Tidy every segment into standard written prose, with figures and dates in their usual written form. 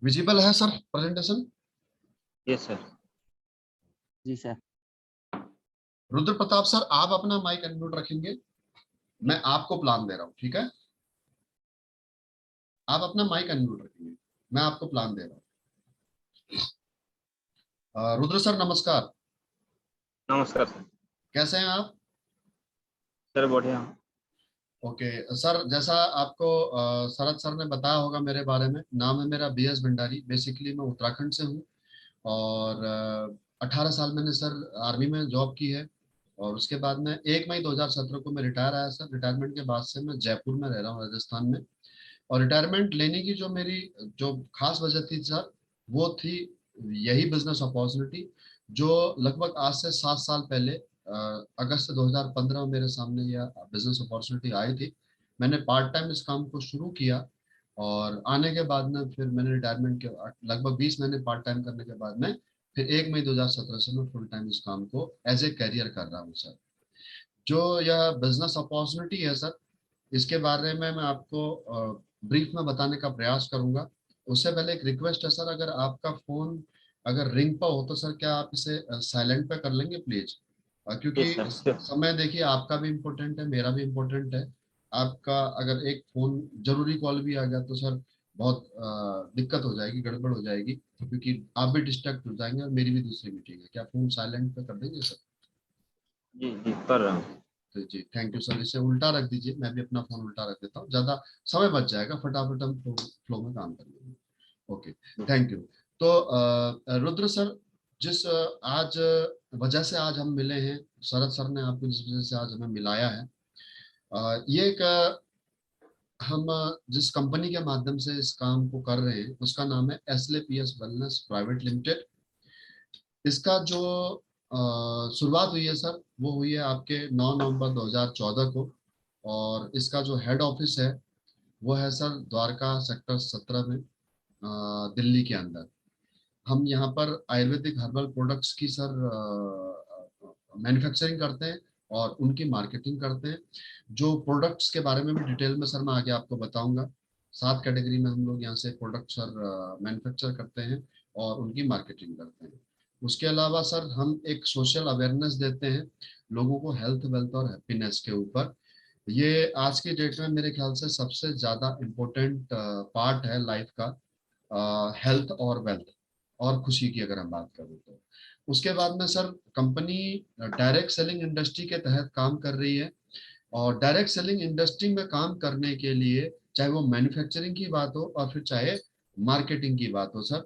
Visible है sir presentation? Yes sir. जी sir. Rudra Pratap sir, आप अपना माइक अनम्यूट रखेंगे। मैं आपको प्लान दे रहा हूँ, ठीक है? आप अपना माइक अनम्यूट रखेंगे, मैं आपको प्लान दे रहा हूँ। रुद्र सर नमस्कार। नमस्कार सर। कैसे हैं आप? सर बढ़िया। ओके सर, जैसा आपको शरद सर ने बताया होगा मेरे बारे में, नाम है मेरा BS भंडारी। बेसिकली मैं उत्तराखंड से हूँ और 18 साल मैंने सर आर्मी में जॉब की है। और उसके बाद में 1 मई 2017 को मैं रिटायर आया सर। रिटायरमेंट के बाद से मैं जयपुर में रह रहा हूँ, राजस्थान में। और रिटायरमेंट लेने की जो मेरी जो खास वजह थी सर, वो थी यही बिजनेस अपॉर्चुनिटी, जो लगभग आज से 7 साल पहले अगस्त 2015 में मेरे सामने यह बिजनेस अपॉर्चुनिटी आई थी। मैंने पार्ट टाइम इस काम को शुरू किया और आने के बाद में फिर मैंने रिटायरमेंट के लगभग 20 महीने पार्ट टाइम करने के बाद में फिर 1 मई 2017 से मैं फुल टाइम इस काम को एज ए कैरियर कर रहा हूँ सर। जो यह बिजनेस अपॉर्चुनिटी है सर, इसके बारे में मैं आपको ब्रीफ में बताने का प्रयास करूंगा। उससे पहले एक रिक्वेस्ट है सर, अगर आपका फोन अगर रिंग पर हो तो सर क्या आप इसे साइलेंट पे कर लेंगे प्लीज? क्योंकि यस सर sure। समय देखिए आपका भी इम्पोर्टेंट है, मेरा भी इम्पोर्टेंट है। आपका अगर एक फोन जरूरी कॉल भी आ गया तो सर बहुत दिक्कत हो जाएगी, गड़बड़ हो जाएगी, क्योंकि आप भी डिस्ट्रैक्ट हो जाएंगे और मेरी भी दूसरी मीटिंग है। क्या फोन साइलेंट पे कर देंगे सर? जी जी कर रहा हूँ। तो जी थैंक यू सर। इसे उल्टा रख दीजिए, मैं भी अपना फोन उल्टा रख देता हूँ, ज्यादा समय बच जाएगा, फटाफट हम फ्लो में काम कर लेंगे। Okay, thank you. तो रुद्र सर, जिस आज वजह से आज हम मिले हैं, शरद सर ने आपको जिस वजह से आज हमें मिलाया है, ये एक हम जिस कंपनी के माध्यम से इस काम को कर रहे हैं उसका नाम है SLPS वेलनेस प्राइवेट लिमिटेड। इसका जो शुरुआत हुई है सर, वो हुई है आपके 9 नवंबर 2014 को। और इसका जो हेड ऑफिस है वो है सर द्वारका सेक्टर 17 में, दिल्ली के अंदर। हम यहाँ पर आयुर्वेदिक हर्बल प्रोडक्ट्स की सर मैन्युफैक्चरिंग करते हैं और उनकी मार्केटिंग करते हैं। जो प्रोडक्ट्स के बारे में भी डिटेल में सर मैं आगे आपको बताऊंगा। 7 कैटेगरी में हम लोग यहाँ से प्रोडक्ट सर मैन्युफैक्चर करते हैं और उनकी मार्केटिंग करते हैं। उसके अलावा सर हम एक सोशल अवेयरनेस देते हैं लोगों को हेल्थ वेल्थ और हैप्पीनेस के ऊपर। ये आज की डेट में मेरे ख्याल से सबसे ज्यादा इम्पोर्टेंट पार्ट है लाइफ का, हेल्थ और वेल्थ और खुशी की अगर हम बात करें तो। उसके बाद में sir company direct selling industry के तहत काम कर रही है। और डायरेक्ट सेलिंग इंडस्ट्री में काम करने के लिए चाहे वो मैन्युफैक्चरिंग की बात हो और फिर चाहे मार्केटिंग की बात हो सर,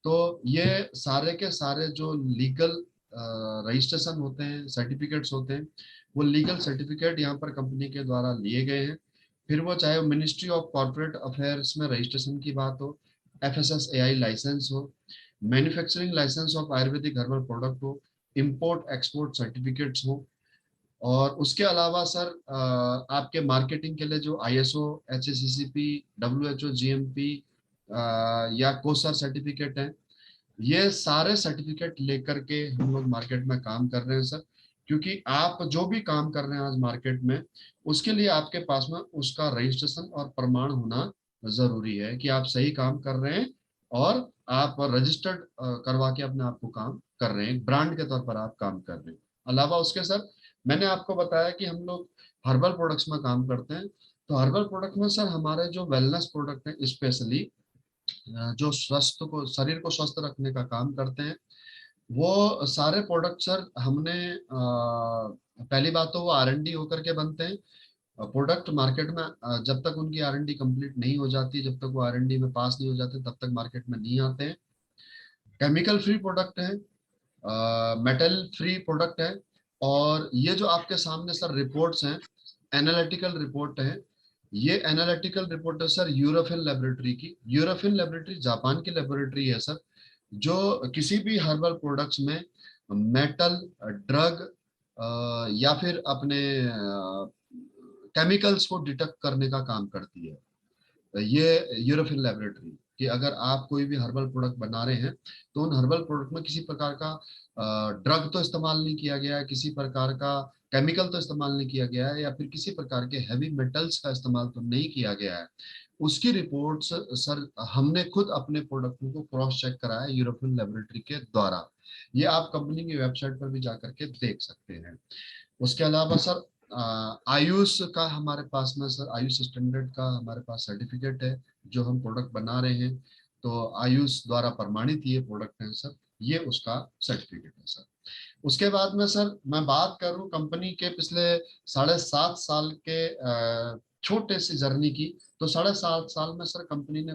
तो ये सारे के सारे जो लीगल रजिस्ट्रेशन होते हैं, सर्टिफिकेट्स होते हैं, वो लीगल सर्टिफिकेट यहाँ पर कंपनी के द्वारा लिए गए हैं। फिर वो चाहे मिनिस्ट्री ऑफ कॉर्पोरेट अफेयर्स में रजिस्ट्रेशन की बात हो, FSSAI लाइसेंस हो, manufacturing licence of ayurvedic herbal product हो, इंपोर्ट एक्सपोर्ट सर्टिफिकेट्स हो। और उसके अलावा सर आपके मार्केटिंग के लिए जो ISO HACCP WHO GMP या कोसर सर्टिफिकेट है, ये सारे सर्टिफिकेट लेकर के हम लोग मार्केट में काम कर रहे हैं सर। क्योंकि आप जो भी काम कर रहे हैं आज मार्केट में, उसके लिए आपके पास में उसका रजिस्ट्रेशन और प्रमाण होना जरूरी है कि आप सही काम कर रहे हैं और आप रजिस्टर्ड करवा के अपने आप को काम कर रहे हैं, ब्रांड के तौर पर आप काम कर रहे हैं। अलावा उसके सर मैंने आपको बताया कि हम लोग हर्बल प्रोडक्ट्स में काम करते हैं। तो हर्बल प्रोडक्ट में सर हमारे जो वेलनेस प्रोडक्ट हैं, स्पेशली जो स्वस्थ को शरीर को स्वस्थ रखने का काम करते हैं, वो सारे प्रोडक्ट सर हमने पहली बात तो वो R&D होकर के बनते हैं। प्रोडक्ट मार्केट में जब तक उनकी R&D कंप्लीट नहीं हो जाती, जब तक वो R&D में पास नहीं हो जाते, तब तक मार्केट में नहीं आते हैं। केमिकल फ्री प्रोडक्ट है, मेटल फ्री प्रोडक्ट है। और ये जो आपके सामने सर रिपोर्ट्स हैं, एनालिटिकल रिपोर्ट है। ये एनालिटिकल रिपोर्ट है सर यूरोपियन लेबोरेटरी की। यूरोपियन लेबोरेटरी जापान की लेबोरेटरी है सर, जो किसी भी हर्बल प्रोडक्ट्स में मेटल, ड्रग या फिर अपने केमिकल्स को डिटेक्ट करने का काम करती है, ये यूरोपियन लेबोरेटरी। कि अगर आप कोई भी हर्बल प्रोडक्ट बना रहे हैं तो उन हर्बल प्रोडक्ट में किसी प्रकार का ड्रग तो इस्तेमाल नहीं किया गया है, किसी प्रकार का केमिकल तो इस्तेमाल नहीं किया गया है, या फिर किसी प्रकार के हैवी मेटल्स का इस्तेमाल तो नहीं किया गया है। उसकी रिपोर्ट्स सर हमने खुद अपने प्रोडक्ट को क्रॉस चेक कराया यूरोपियन लेबोरेटरी के द्वारा। ये आप कंपनी की वेबसाइट पर भी जाकर के देख सकते हैं। उसके अलावा सर आयुष का हमारे पास में सर आयुष स्टैंडर्ड का हमारे पास सर्टिफिकेट है। जो हम प्रोडक्ट बना रहे हैं तो आयुष द्वारा प्रमाणित ये प्रोडक्ट है सर, ये उसका सर्टिफिकेट है सर। उसके बाद में सर मैं बात करूं कंपनी के पिछले 7.5 साल के छोटे सी जर्नी की, तो 7.5 साल में सर कंपनी ने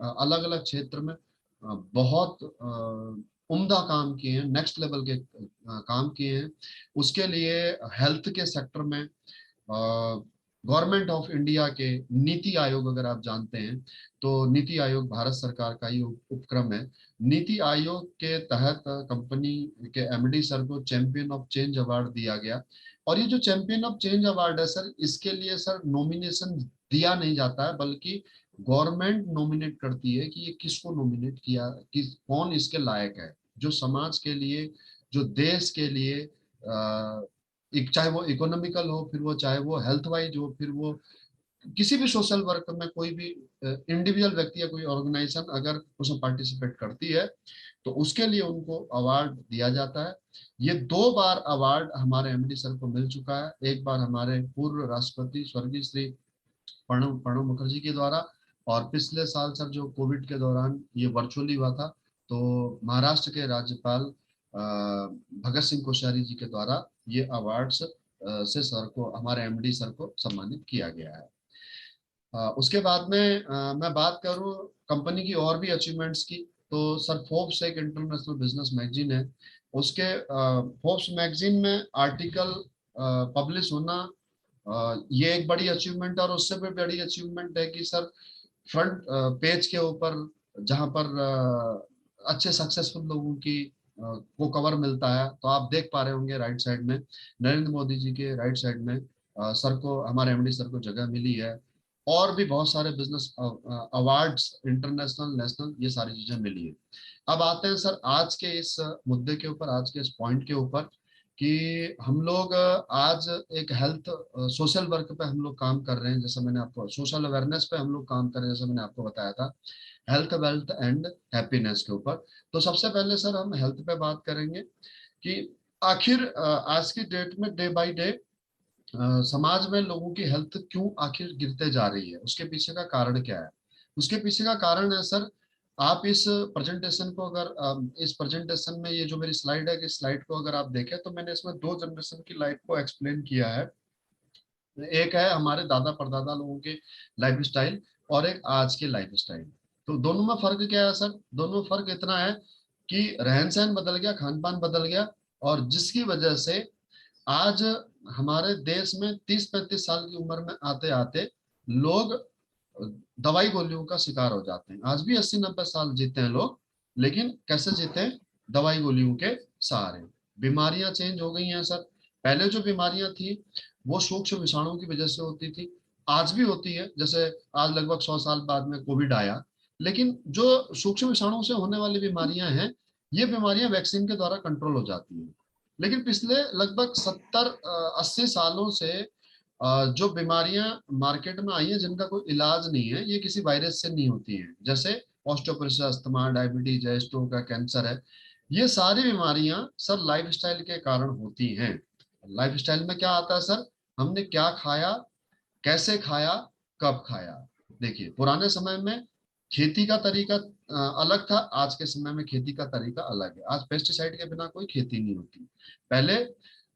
अलग अलग क्षेत्र में बहुत उम्दा काम किए हैं, नेक्स्ट लेवल के काम किए हैं। उसके लिए हेल्थ के सेक्टर में गवर्नमेंट ऑफ इंडिया के नीति आयोग, अगर आप जानते हैं तो नीति आयोग भारत सरकार का ही उपक्रम है। नीति आयोग के तहत कंपनी के एमडी सर को चैंपियन ऑफ चेंज अवार्ड दिया गया। और ये जो चैंपियन ऑफ चेंज अवार्ड है सर, इसके लिए सर नॉमिनेशन दिया नहीं जाता है, बल्कि गवर्नमेंट नॉमिनेट करती है कि ये किसको नॉमिनेट किया, किस कौन इसके लायक है, जो समाज के लिए, जो देश के लिए चाहे वो इकोनॉमिकल हो, फिर वो चाहे वो हेल्थ वाइज हो, फिर वो किसी भी सोशल वर्क में कोई भी इंडिविजुअल व्यक्ति या कोई ऑर्गेनाइजेशन अगर उसमें पार्टिसिपेट करती है तो उसके लिए उनको अवार्ड दिया जाता है। ये 2 बार अवार्ड हमारे एमडी सर को मिल चुका है। एक बार हमारे पूर्व राष्ट्रपति स्वर्गीय श्री प्रणब मुखर्जी के द्वारा, और पिछले साल सर जो कोविड के दौरान ये वर्चुअली हुआ था, तो महाराष्ट्र के राज्यपाल भगत सिंह कोश्यारी जी के द्वारा ये अवार्ड्स से सर को, हमारे एमडी सर को सम्मानित किया गया है। उसके बाद में मैं बात करूं कंपनी की और भी अचीवमेंट्स की, तो सर फोर्ब्स एक इंटरनेशनल बिजनेस मैगजीन है, उसके फोर्ब्स मैगजीन में आर्टिकल पब्लिश होना ये एक बड़ी अचीवमेंट है। और उससे भी बड़ी अचीवमेंट है कि सर फ्रंट पेज के ऊपर जहां पर अच्छे सक्सेसफुल लोगों की को कवर मिलता है, तो आप देख पा रहे होंगे राइट साइड में नरेंद्र मोदी जी के राइट साइड में सर को, हमारे एमडी सर को जगह मिली है। और भी बहुत सारे बिजनेस अवार्ड्स इंटरनेशनल नेशनल ये सारी चीजें मिली है। अब आते हैं सर आज के इस मुद्दे के ऊपर, आज के इस पॉइंट के ऊपर, कि हम लोग आज एक हेल्थ सोशल वर्क पे हम लोग काम कर रहे हैं, जैसे मैंने आपको सोशल अवेयरनेस पे हम लोग काम कर रहे हैं, जैसे मैंने आपको बताया था हेल्थ वेल्थ एंड हैप्पीनेस के ऊपर। तो सबसे पहले सर हम हेल्थ पे बात करेंगे कि आखिर आज की डेट में डे बाय डे समाज में लोगों की हेल्थ क्यों आखिर गिरते जा रही है, उसके पीछे का कारण क्या है। उसके पीछे का कारण है सर, आप इस प्रेजेंटेशन को अगर इस प्रेजेंटेशन में ये जो मेरी स्लाइड है, कि स्लाइड को अगर आप देखें तो मैंने इसमें 2 जनरेशन की लाइफ को एक्सप्लेन किया है। एक है हमारे दादा परदादा लोगों के लाइफ स्टाइल, और एक आज के लाइफ स्टाइल। तो दोनों में फर्क क्या है सर, दोनों में फर्क इतना है कि रहन सहन बदल गया, खान पान बदल गया, और जिसकी वजह से आज हमारे देश में 30-35 साल की उम्र में आते आते लोग दवाई गोलियों का शिकार हो जाते हैं। आज भी 80-90 साल जीते हैं लोग, लेकिन कैसे जीते हैं, दवाई गोलियों के सहारे। बीमारियां चेंज हो गई हैं सर। पहले जो बीमारियां थी वो सूक्ष्म विषाणुओं की वजह से होती थी, आज भी होती है। जैसे आज लगभग 100 साल बाद में कोविड आया, लेकिन जो सूक्ष्म विषाणुओं से होने वाली बीमारियां हैं, ये बीमारियां वैक्सीन के द्वारा कंट्रोल हो जाती हैं। लेकिन पिछले लगभग 70-80 सालों से जो बीमारियां मार्केट में आई हैं जिनका कोई इलाज नहीं है, ये किसी वायरस से नहीं होती हैं, जैसे ऑस्टियोपोरोसिस, अस्थमा, डायबिटीज है, स्ट्रोक है, कैंसर है। ये सारी बीमारियां सर लाइफस्टाइल के कारण होती हैं। लाइफस्टाइल में क्या आता है सर, हमने क्या खाया, कैसे खाया, कब खाया। देखिए पुराने समय में खेती का तरीका अलग था, आज के समय में खेती का तरीका अलग है। आज पेस्टिसाइड के बिना कोई खेती नहीं होती। पहले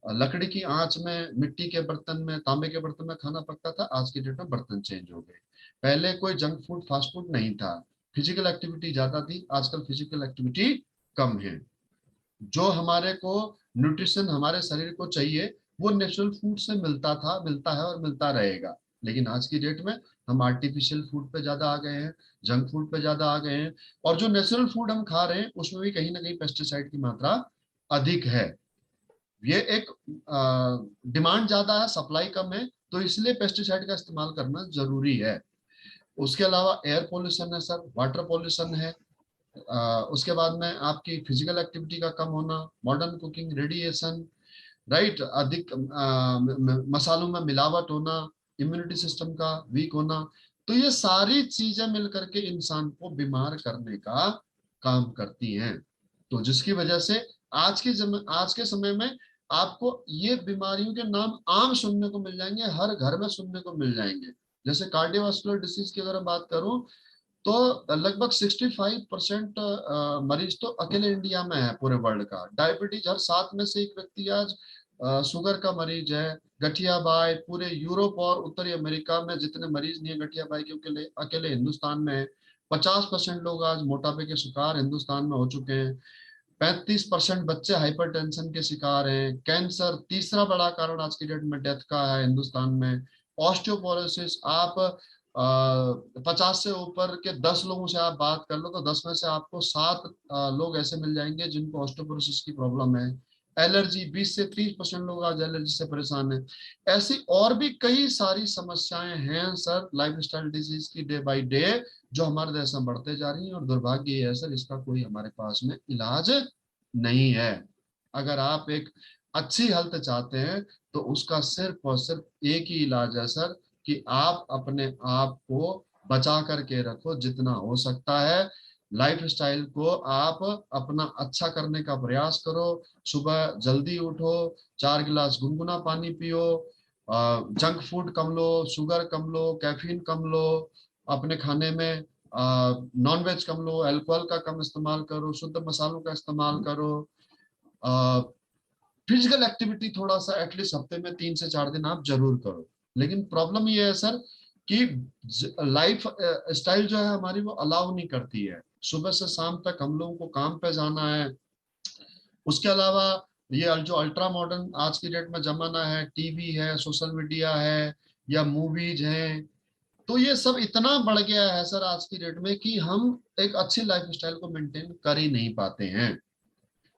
लकड़ी की आंच में, मिट्टी के बर्तन में, तांबे के बर्तन में खाना पकता था, आज की डेट में बर्तन चेंज हो गए। पहले कोई जंक फूड, फास्ट फूड नहीं था, फिजिकल एक्टिविटी ज्यादा थी, आजकल फिजिकल एक्टिविटी कम है। जो हमारे को न्यूट्रिशन हमारे शरीर को चाहिए वो नेचुरल फूड से मिलता था, मिलता है और मिलता रहेगा। लेकिन आज की डेट में हम आर्टिफिशियल फूड पे ज्यादा आ गए हैं, जंक फूड पे ज्यादा आ गए हैं, और जो नेचुरल फूड हम खा रहे हैं उसमें भी कहीं ना कहीं पेस्टिसाइड की मात्रा अधिक है। ये एक डिमांड ज्यादा है, सप्लाई कम है, तो इसलिए पेस्टिसाइड का इस्तेमाल करना जरूरी है। उसके अलावा एयर पोल्यूशन है सर, वाटर पोल्यूशन है, उसके बाद में आपकी फिजिकल एक्टिविटी का कम होना, मॉडर्न कुकिंग, रेडिएशन, राइट, अधिक मसालों में मिलावट होना, इम्यूनिटी सिस्टम का वीक होना। तो ये सारी चीजें मिलकर के इंसान को बीमार करने का काम करती हैं। तो जिसकी वजह से आज के समय में आपको ये बीमारियों के नाम आम सुनने को मिल जाएंगे, हर घर में सुनने को मिल जाएंगे। जैसे कार्डियोवास्कुलर डिसीज की अगर मैं बात करूं तो लगभग 65% मरीज तो अकेले इंडिया में है पूरे वर्ल्ड का। डायबिटीज, हर 7 में से एक व्यक्ति आज शुगर का मरीज है। गठियाबाई, पूरे यूरोप और उत्तरी अमेरिका में जितने मरीज नहीं है गठियाबाई के, अकेले अकेले हिंदुस्तान में है। 50% लोग आज मोटापे के शिकार हिंदुस्तान में हो चुके हैं। 35% बच्चे हाइपरटेंशन के शिकार हैं। कैंसर तीसरा बड़ा कारण आज की डेट में डेथ का है हिंदुस्तान में। ऑस्टियोपोरोसिस, आप 50 से ऊपर के 10 लोगों से आप बात कर लो तो 10 में से आपको 7 लोग ऐसे मिल जाएंगे जिनको ऑस्टियोपोरोसिस की प्रॉब्लम है। एलर्जी, 20 से 30% लोग आज एलर्जी से परेशान हैं। ऐसी और भी कई सारी समस्याएं हैं सर लाइफस्टाइल डिजीज की डे बाय डे, जो हमारे देश में बढ़ते जा रही है। और दुर्भाग्य ये है सर, इसका कोई हमारे पास में इलाज नहीं है। अगर आप एक अच्छी हेल्थ चाहते हैं तो उसका सिर्फ और सिर्फ एक ही इलाज है सर, कि आप अपने आप को बचा करके रखो जितना हो सकता है। लाइफस्टाइल को आप अपना अच्छा करने का प्रयास करो। सुबह जल्दी उठो, 4 गिलास गुनगुना पानी पियो, जंक फूड कम लो, शुगर कम लो, कैफीन कम लो, अपने खाने में नॉन वेज कम लो, अल्कोहल का कम इस्तेमाल करो, शुद्ध मसालों का इस्तेमाल करो, फिजिकल एक्टिविटी थोड़ा सा एटलीस्ट हफ्ते में 3 से 4 दिन आप जरूर करो। लेकिन प्रॉब्लम ये है सर कि लाइफ स्टाइल जो है हमारी वो अलाउ नहीं करती है। सुबह से शाम तक हम लोगों को काम पे जाना है। उसके अलावा ये जो अल्ट्रा मॉडर्न आज की डेट में जमाना है, टीवी है, सोशल मीडिया है, या मूवीज हैं, तो ये सब इतना बढ़ गया है सर आज की डेट में कि हम एक अच्छी लाइफ स्टाइल को मेंटेन कर ही नहीं पाते हैं।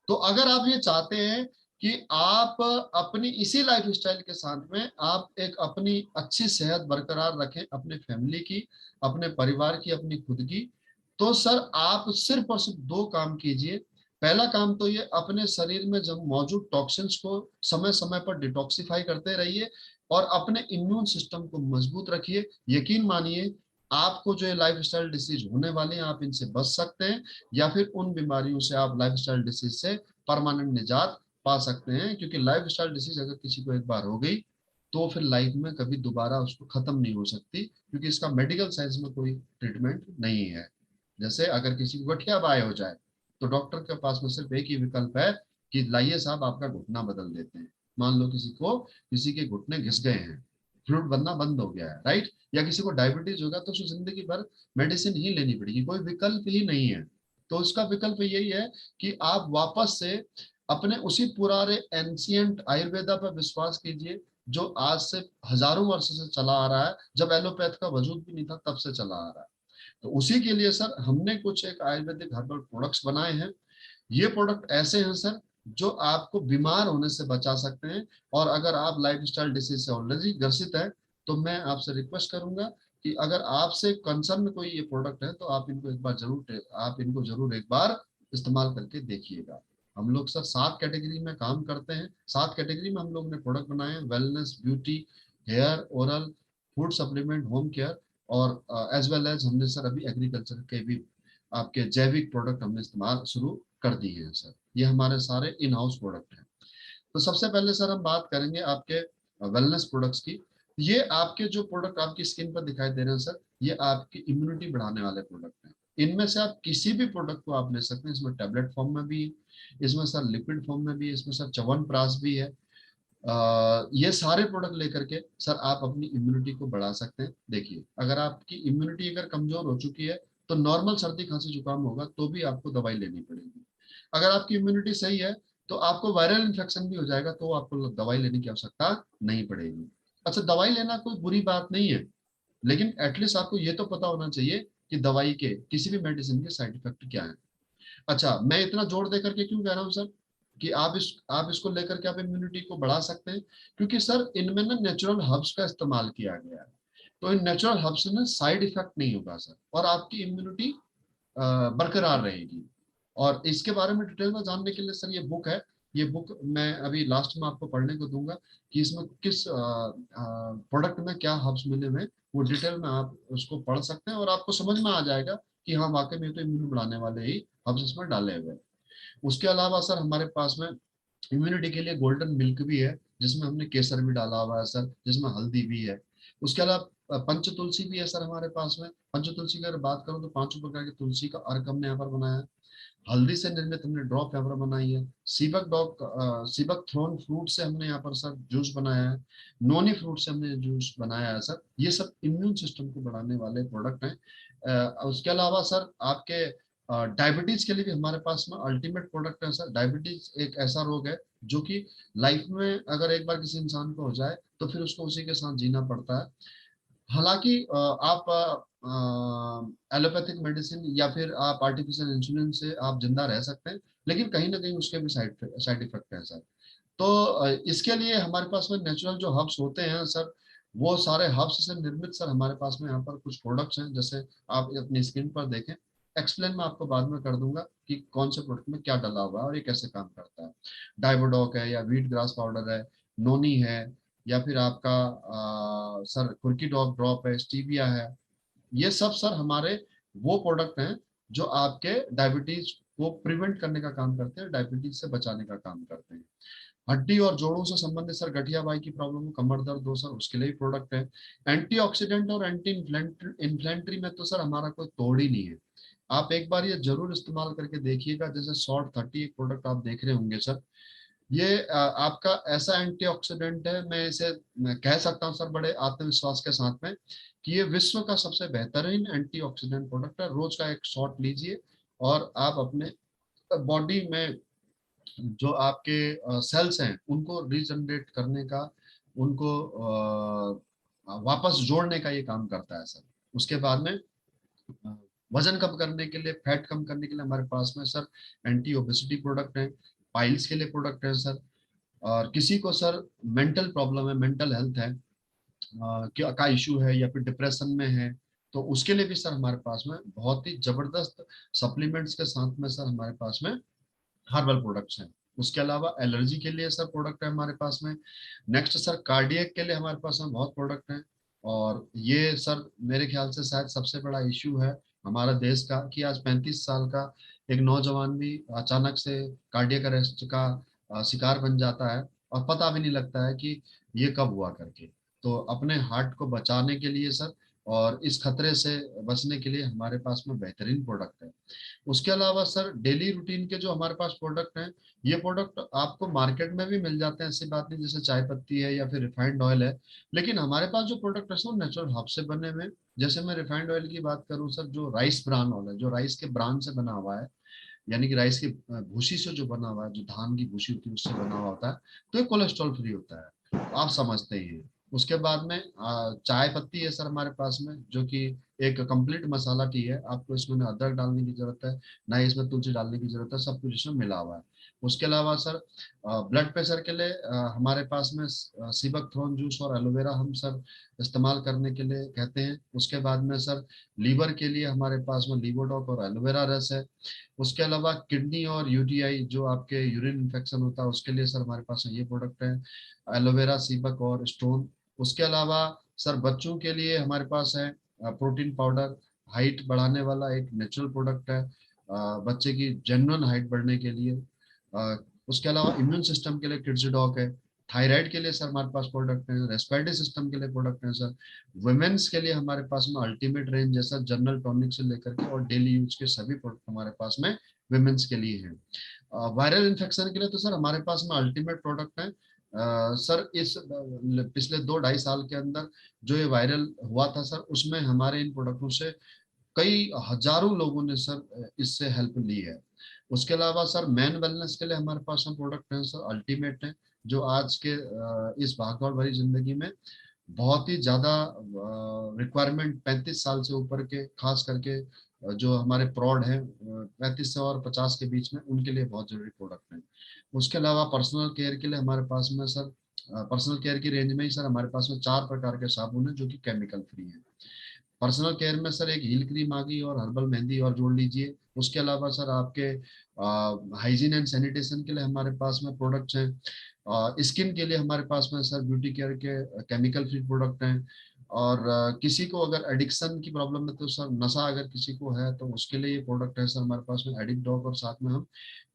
तो अगर आप ये चाहते हैं कि आप अपनी इसी लाइफ स्टाइल के साथ में आप एक अपनी अच्छी सेहत बरकरार रखें, अपने फैमिली की, अपने परिवार की, अपनी खुद की, तो सर आप सिर्फ और सिर्फ 2 काम कीजिए। पहला काम तो ये, अपने शरीर में जब मौजूद टॉक्सिन्स को समय समय पर डिटॉक्सिफाई करते रहिए और अपने इम्यून सिस्टम को मजबूत रखिए। यकीन मानिए आपको जो लाइफस्टाइल डिसीज होने वाले हैं आप इनसे बच सकते हैं, या फिर उन बीमारियों से आप लाइफस्टाइल डिसीज से परमानेंट निजात पा सकते हैं। क्योंकि लाइफस्टाइल डिसीज अगर किसी को एक बार हो गई तो फिर लाइफ में कभी दोबारा उसको खत्म नहीं हो सकती, क्योंकि इसका मेडिकल साइंस में कोई ट्रीटमेंट नहीं है। जैसे अगर किसी को गठियाबाई हो जाए तो डॉक्टर के पास में सिर्फ एक ही विकल्प है कि लाइए साहब आपका घुटना बदल देते हैं। मान लो किसी के घुटने घिस गए हैं, फ्लूइड बनना बंद हो गया है, राइट, या किसी को डायबिटीज होगा तो उसको जिंदगी भर मेडिसिन ही लेनी पड़ेगी, कोई विकल्प ही नहीं है। तो उसका विकल्प यही है कि आप वापस से अपने उसी पुराने एंशियंट आयुर्वेदा पर विश्वास कीजिए, जो आज से हजारों वर्ष से चला आ रहा है। जब एलोपैथ का वजूद भी नहीं था तब से चला आ रहा है। तो उसी के लिए सर हमने कुछ एक आयुर्वेदिक हर्बल प्रोडक्ट्स बनाए हैं। ये प्रोडक्ट ऐसे हैं सर जो आपको बीमार होने से बचा सकते हैं। और अगर आप लाइफस्टाइल डिसीज से ऑलरेडी ग्रसित है तो मैं आपसे रिक्वेस्ट करूंगा कि अगर आपसे कंसर्न कोई ये प्रोडक्ट है तो आप इनको जरूर एक बार इस्तेमाल करके देखिएगा। हम लोग सर 7 कैटेगरी में काम करते हैं। 7 कैटेगरी में हम लोग ने प्रोडक्ट बनाए हैं: wellness, beauty, hair, oral, food supplement, home care, और एज वेल एज हमने सर अभी एग्रीकल्चर के भी आपके जैविक प्रोडक्ट हमने इस्तेमाल शुरू कर दिए हैं सर। ये हमारे सारे इन हाउस प्रोडक्ट हैं। तो सबसे पहले सर हम बात करेंगे आपके वेलनेस प्रोडक्ट्स की। ये आपके जो प्रोडक्ट आपकी स्किन पर दिखाई दे रहे हैं सर, ये आपकी इम्यूनिटी बढ़ाने वाले प्रोडक्ट हैं। इनमें से आप किसी भी प्रोडक्ट को आप ले सकते हैं। इसमें टैबलेट फॉर्म में भी है, इसमें सर लिक्विड फॉर्म में भी है, इसमें सर च्यवनप्राश भी है। ये सारे प्रोडक्ट लेकर के सर आप अपनी इम्यूनिटी को बढ़ा सकते हैं। देखिए, अगर आपकी इम्यूनिटी अगर कमजोर हो चुकी है तो नॉर्मल सर्दी खांसी जुकाम होगा तो भी आपको दवाई लेनी पड़ेगी। अगर आपकी इम्यूनिटी सही है तो आपको वायरल इन्फेक्शन भी हो जाएगा तो आपको दवाई लेने की आवश्यकता नहीं पड़ेगी। अच्छा, दवाई लेना कोई बुरी बात नहीं है, लेकिन एटलीस्ट आपको ये तो पता होना चाहिए कि दवाई के, किसी भी मेडिसिन के साइड इफेक्ट क्या है। अच्छा, मैं इतना जोर दे करके क्यों कह रहा हूँ सर कि आप इसको लेकर के आप इम्यूनिटी को बढ़ा सकते हैं? क्योंकि सर इनमें ना नेचुरल हर्ब्स का इस्तेमाल किया गया है। तो इन नेचुरल हर्ब्स में साइड इफेक्ट नहीं होगा सर, और आपकी इम्यूनिटी बरकरार रहेगी। और इसके बारे में डिटेल में जानने के लिए सर ये बुक है, ये बुक मैं अभी लास्ट में आपको पढ़ने को दूंगा कि इसमें किस प्रोडक्ट में क्या हर्ब्स मिले हुए हैं, वो डिटेल में आप उसको पढ़ सकते हैं और आपको समझ में आ जाएगा कि हाँ वाकई में तो इम्यून बढ़ाने वाले ही हर्ब्स इसमें डाले हुए हैं। उसके अलावा सर हमारे पास में इम्यूनिटी के लिए गोल्डन मिल्क भी है, जिसमें हमने केसर भी डाला हुआ है सर, जिसमें हल्दी भी है। उसके अलावा पंच तुलसी भी है सर हमारे पास में। पंच तुलसी की अगर बात करूं तो पांचों प्रकार की तुलसी का अर्क हमने यहाँ पर बनाया है। हल्दी से निर्मित हमने ड्रॉप यहाँ पर बनाई है। सीबक थ्रोन फ्रूट से हमने यहाँ पर सर जूस बनाया है। नोनी फ्रूट से हमने जूस बनाया है सर। ये सब इम्यून सिस्टम को बढ़ाने वाले प्रोडक्ट हैं। उसके अलावा सर आपके डायबिटीज के लिए भी हमारे पास में अल्टीमेट प्रोडक्ट है सर। डायबिटीज एक ऐसा रोग है जो कि लाइफ में अगर एक बार किसी इंसान को हो जाए तो फिर उसको उसी के साथ जीना पड़ता है। हालांकि आप एलोपैथिक मेडिसिन या फिर आप आर्टिफिशियल इंसुलिन से आप जिंदा रह सकते हैं, लेकिन कहीं ना कहीं उसके भी साइड इफेक्ट है सर। तो इसके लिए हमारे पास में नेचुरल जो हर्ब्स होते हैं सर, वो सारे हर्ब्स से निर्मित सर हमारे पास में यहाँ पर कुछ प्रोडक्ट्स हैं, जैसे आप अपनी स्क्रीन पर देखें। एक्सप्लेन मैं आपको बाद में कर दूंगा कि कौन से प्रोडक्ट में क्या डला हुआ है और ये कैसे काम करता है। डाइबोडोक है या व्हीट ग्रास पाउडर है, नोनी है, या फिर आपका सर कुर्की डॉग ड्रॉप है, स्टीविया है। ये सब सर हमारे वो प्रोडक्ट हैं जो आपके डायबिटीज को प्रिवेंट करने का काम करते हैं, डायबिटीज से बचाने का काम करते हैं। हड्डी और जोड़ों से संबंधित सर गठिया बाई की प्रॉब्लम हो, कमर दर्द हो सर, उसके लिए प्रोडक्ट है। एंटीऑक्सीडेंट और एंटी इन्फ्लेमेटरी में तो सर हमारा कोई तोड़ ही नहीं है। आप एक बार ये जरूर इस्तेमाल करके देखिएगा। जैसे शॉर्ट 30 एक प्रोडक्ट आप देख रहे होंगे सर, ये आपका ऐसा एंटीऑक्सीडेंट है, मैं कह सकता हूँ सर बड़े आत्मविश्वास के साथ में कि ये विश्व का सबसे बेहतरीन एंटीऑक्सीडेंट प्रोडक्ट है। रोज का एक शॉट लीजिए और आप अपने बॉडी में जो आपके सेल्स हैं उनको रीजनरेट करने का, उनको वापस जोड़ने का ये काम करता है सर। उसके बाद में अ, वजन कम करने के लिए, फैट कम करने के लिए हमारे पास में सर एंटी ओबेसिटी प्रोडक्ट है। पाइल्स के लिए प्रोडक्ट है सर। और किसी को सर मेंटल प्रॉब्लम है, मेंटल हेल्थ है, क्या का इशू है या फिर डिप्रेशन में है, तो उसके लिए भी सर हमारे पास में बहुत ही जबरदस्त सप्लीमेंट्स के साथ में सर हमारे पास में हर्बल प्रोडक्ट्स हैं। उसके अलावा एलर्जी के लिए सर प्रोडक्ट है हमारे पास में। नेक्स्ट सर कार्डियक के लिए हमारे पास में बहुत प्रोडक्ट हैं। और ये सर मेरे ख्याल से शायद सबसे बड़ा इशू है हमारा देश का कि आज 35 साल का एक नौजवान भी अचानक से कार्डियक अरेस्ट का शिकार बन जाता है और पता भी नहीं लगता है कि ये कब हुआ करके। तो अपने हार्ट को बचाने के लिए सर और इस खतरे से बचने के लिए हमारे पास में बेहतरीन प्रोडक्ट है। उसके अलावा सर डेली रूटीन के जो हमारे पास प्रोडक्ट हैं, ये प्रोडक्ट आपको मार्केट में भी मिल जाते हैं, ऐसी बात नहीं, जैसे चाय पत्ती है या फिर रिफाइंड ऑयल है। लेकिन हमारे पास जो प्रोडक्ट है वो नेचुरल हर्ब से बने हुए हैं। जैसे मैं रिफाइंड ऑयल की बात करूं सर, जो राइस ब्रान ऑयल है, जो राइस के ब्रान से बना हुआ है, यानी कि राइस की भूसी से जो बना हुआ है, जो धान की भूसी होती है उससे बना हुआ होता है, तो ये कोलेस्ट्रॉल फ्री होता है, आप समझते ही हैं। उसके बाद में चाय पत्ती है सर हमारे पास में, जो कि एक कंप्लीट मसाला टी है। आपको इसमें ना अदरक डालने की जरूरत है, ना ही इसमें तुलसी डालने की जरूरत है, सब कुछ इसमें मिला हुआ है। उसके अलावा सर ब्लड प्रेशर के लिए हमारे पास में सीबक थ्रोन जूस और एलोवेरा हम सर इस्तेमाल करने के लिए कहते हैं। उसके बाद में सर लीवर के लिए हमारे पास में लीवोडॉक और एलोवेरा रस है। उसके अलावा किडनी और यूटीआई, जो आपके यूरिन इन्फेक्शन होता है, उसके लिए सर हमारे पास ये प्रोडक्ट है, एलोवेरा, सीबक और स्टोन। उसके अलावा सर बच्चों के लिए हमारे पास है प्रोटीन पाउडर, हाइट बढ़ाने वाला एक नेचुरल प्रोडक्ट है, बच्चे की जेन्युइन हाइट बढ़ने के लिए। अ, उसके अलावा इम्यून सिस्टम के लिए किड्स डॉक है। थायराइड के लिए सर हमारे पास प्रोडक्ट है। रेस्पिरेटरी सिस्टम के लिए प्रोडक्ट है सर। वुमेन्स के लिए हमारे पास में अल्टीमेट रेंज जैसा जनरल टॉनिक से लेकर के और डेली यूज के सभी प्रोडक्ट हमारे पास में वुमेन्स के लिए हैं। वायरल इन्फेक्शन के लिए तो सर हमारे पास में अल्टीमेट प्रोडक्ट है। सर इस पिछले 2-2.5 साल के अंदर जो ये वायरल हुआ था सर, उसमें हमारे इन प्रोडक्टों से कई हजारों लोगों ने सर इससे हेल्प ली है। उसके अलावा सर मैन वेलनेस के लिए हमारे पास में प्रोडक्ट हैं सर, अल्टीमेट है, जो आज के इस भागदौड़ भरी जिंदगी में बहुत ही ज्यादा रिक्वायरमेंट 35 साल से ऊपर के, खास करके जो हमारे प्रौढ़ हैं 35 से और 50 के बीच में, उनके लिए बहुत जरूरी प्रोडक्ट है। उसके अलावा पर्सनल केयर के लिए हमारे पास में सर पर्सनल केयर की रेंज में ही सर हमारे पास में 4 प्रकार के साबुन है जो कि केमिकल फ्री है। पर्सनल केयर में सर एक हील क्रीम आ गई और हर्बल मेहंदी और जोड़ लीजिए। उसके अलावा सर आपके हाइजीन एंड सैनिटेशन के लिए हमारे पास में प्रोडक्ट्स हैं। स्किन के लिए हमारे पास में सर ब्यूटी केयर के केमिकल फ्री प्रोडक्ट हैं। और किसी को अगर एडिक्शन की प्रॉब्लम है तो सर नशा अगर किसी को है तो उसके लिए ये प्रोडक्ट है सर हमारे पास में एडिक्ट डॉग, और साथ में हम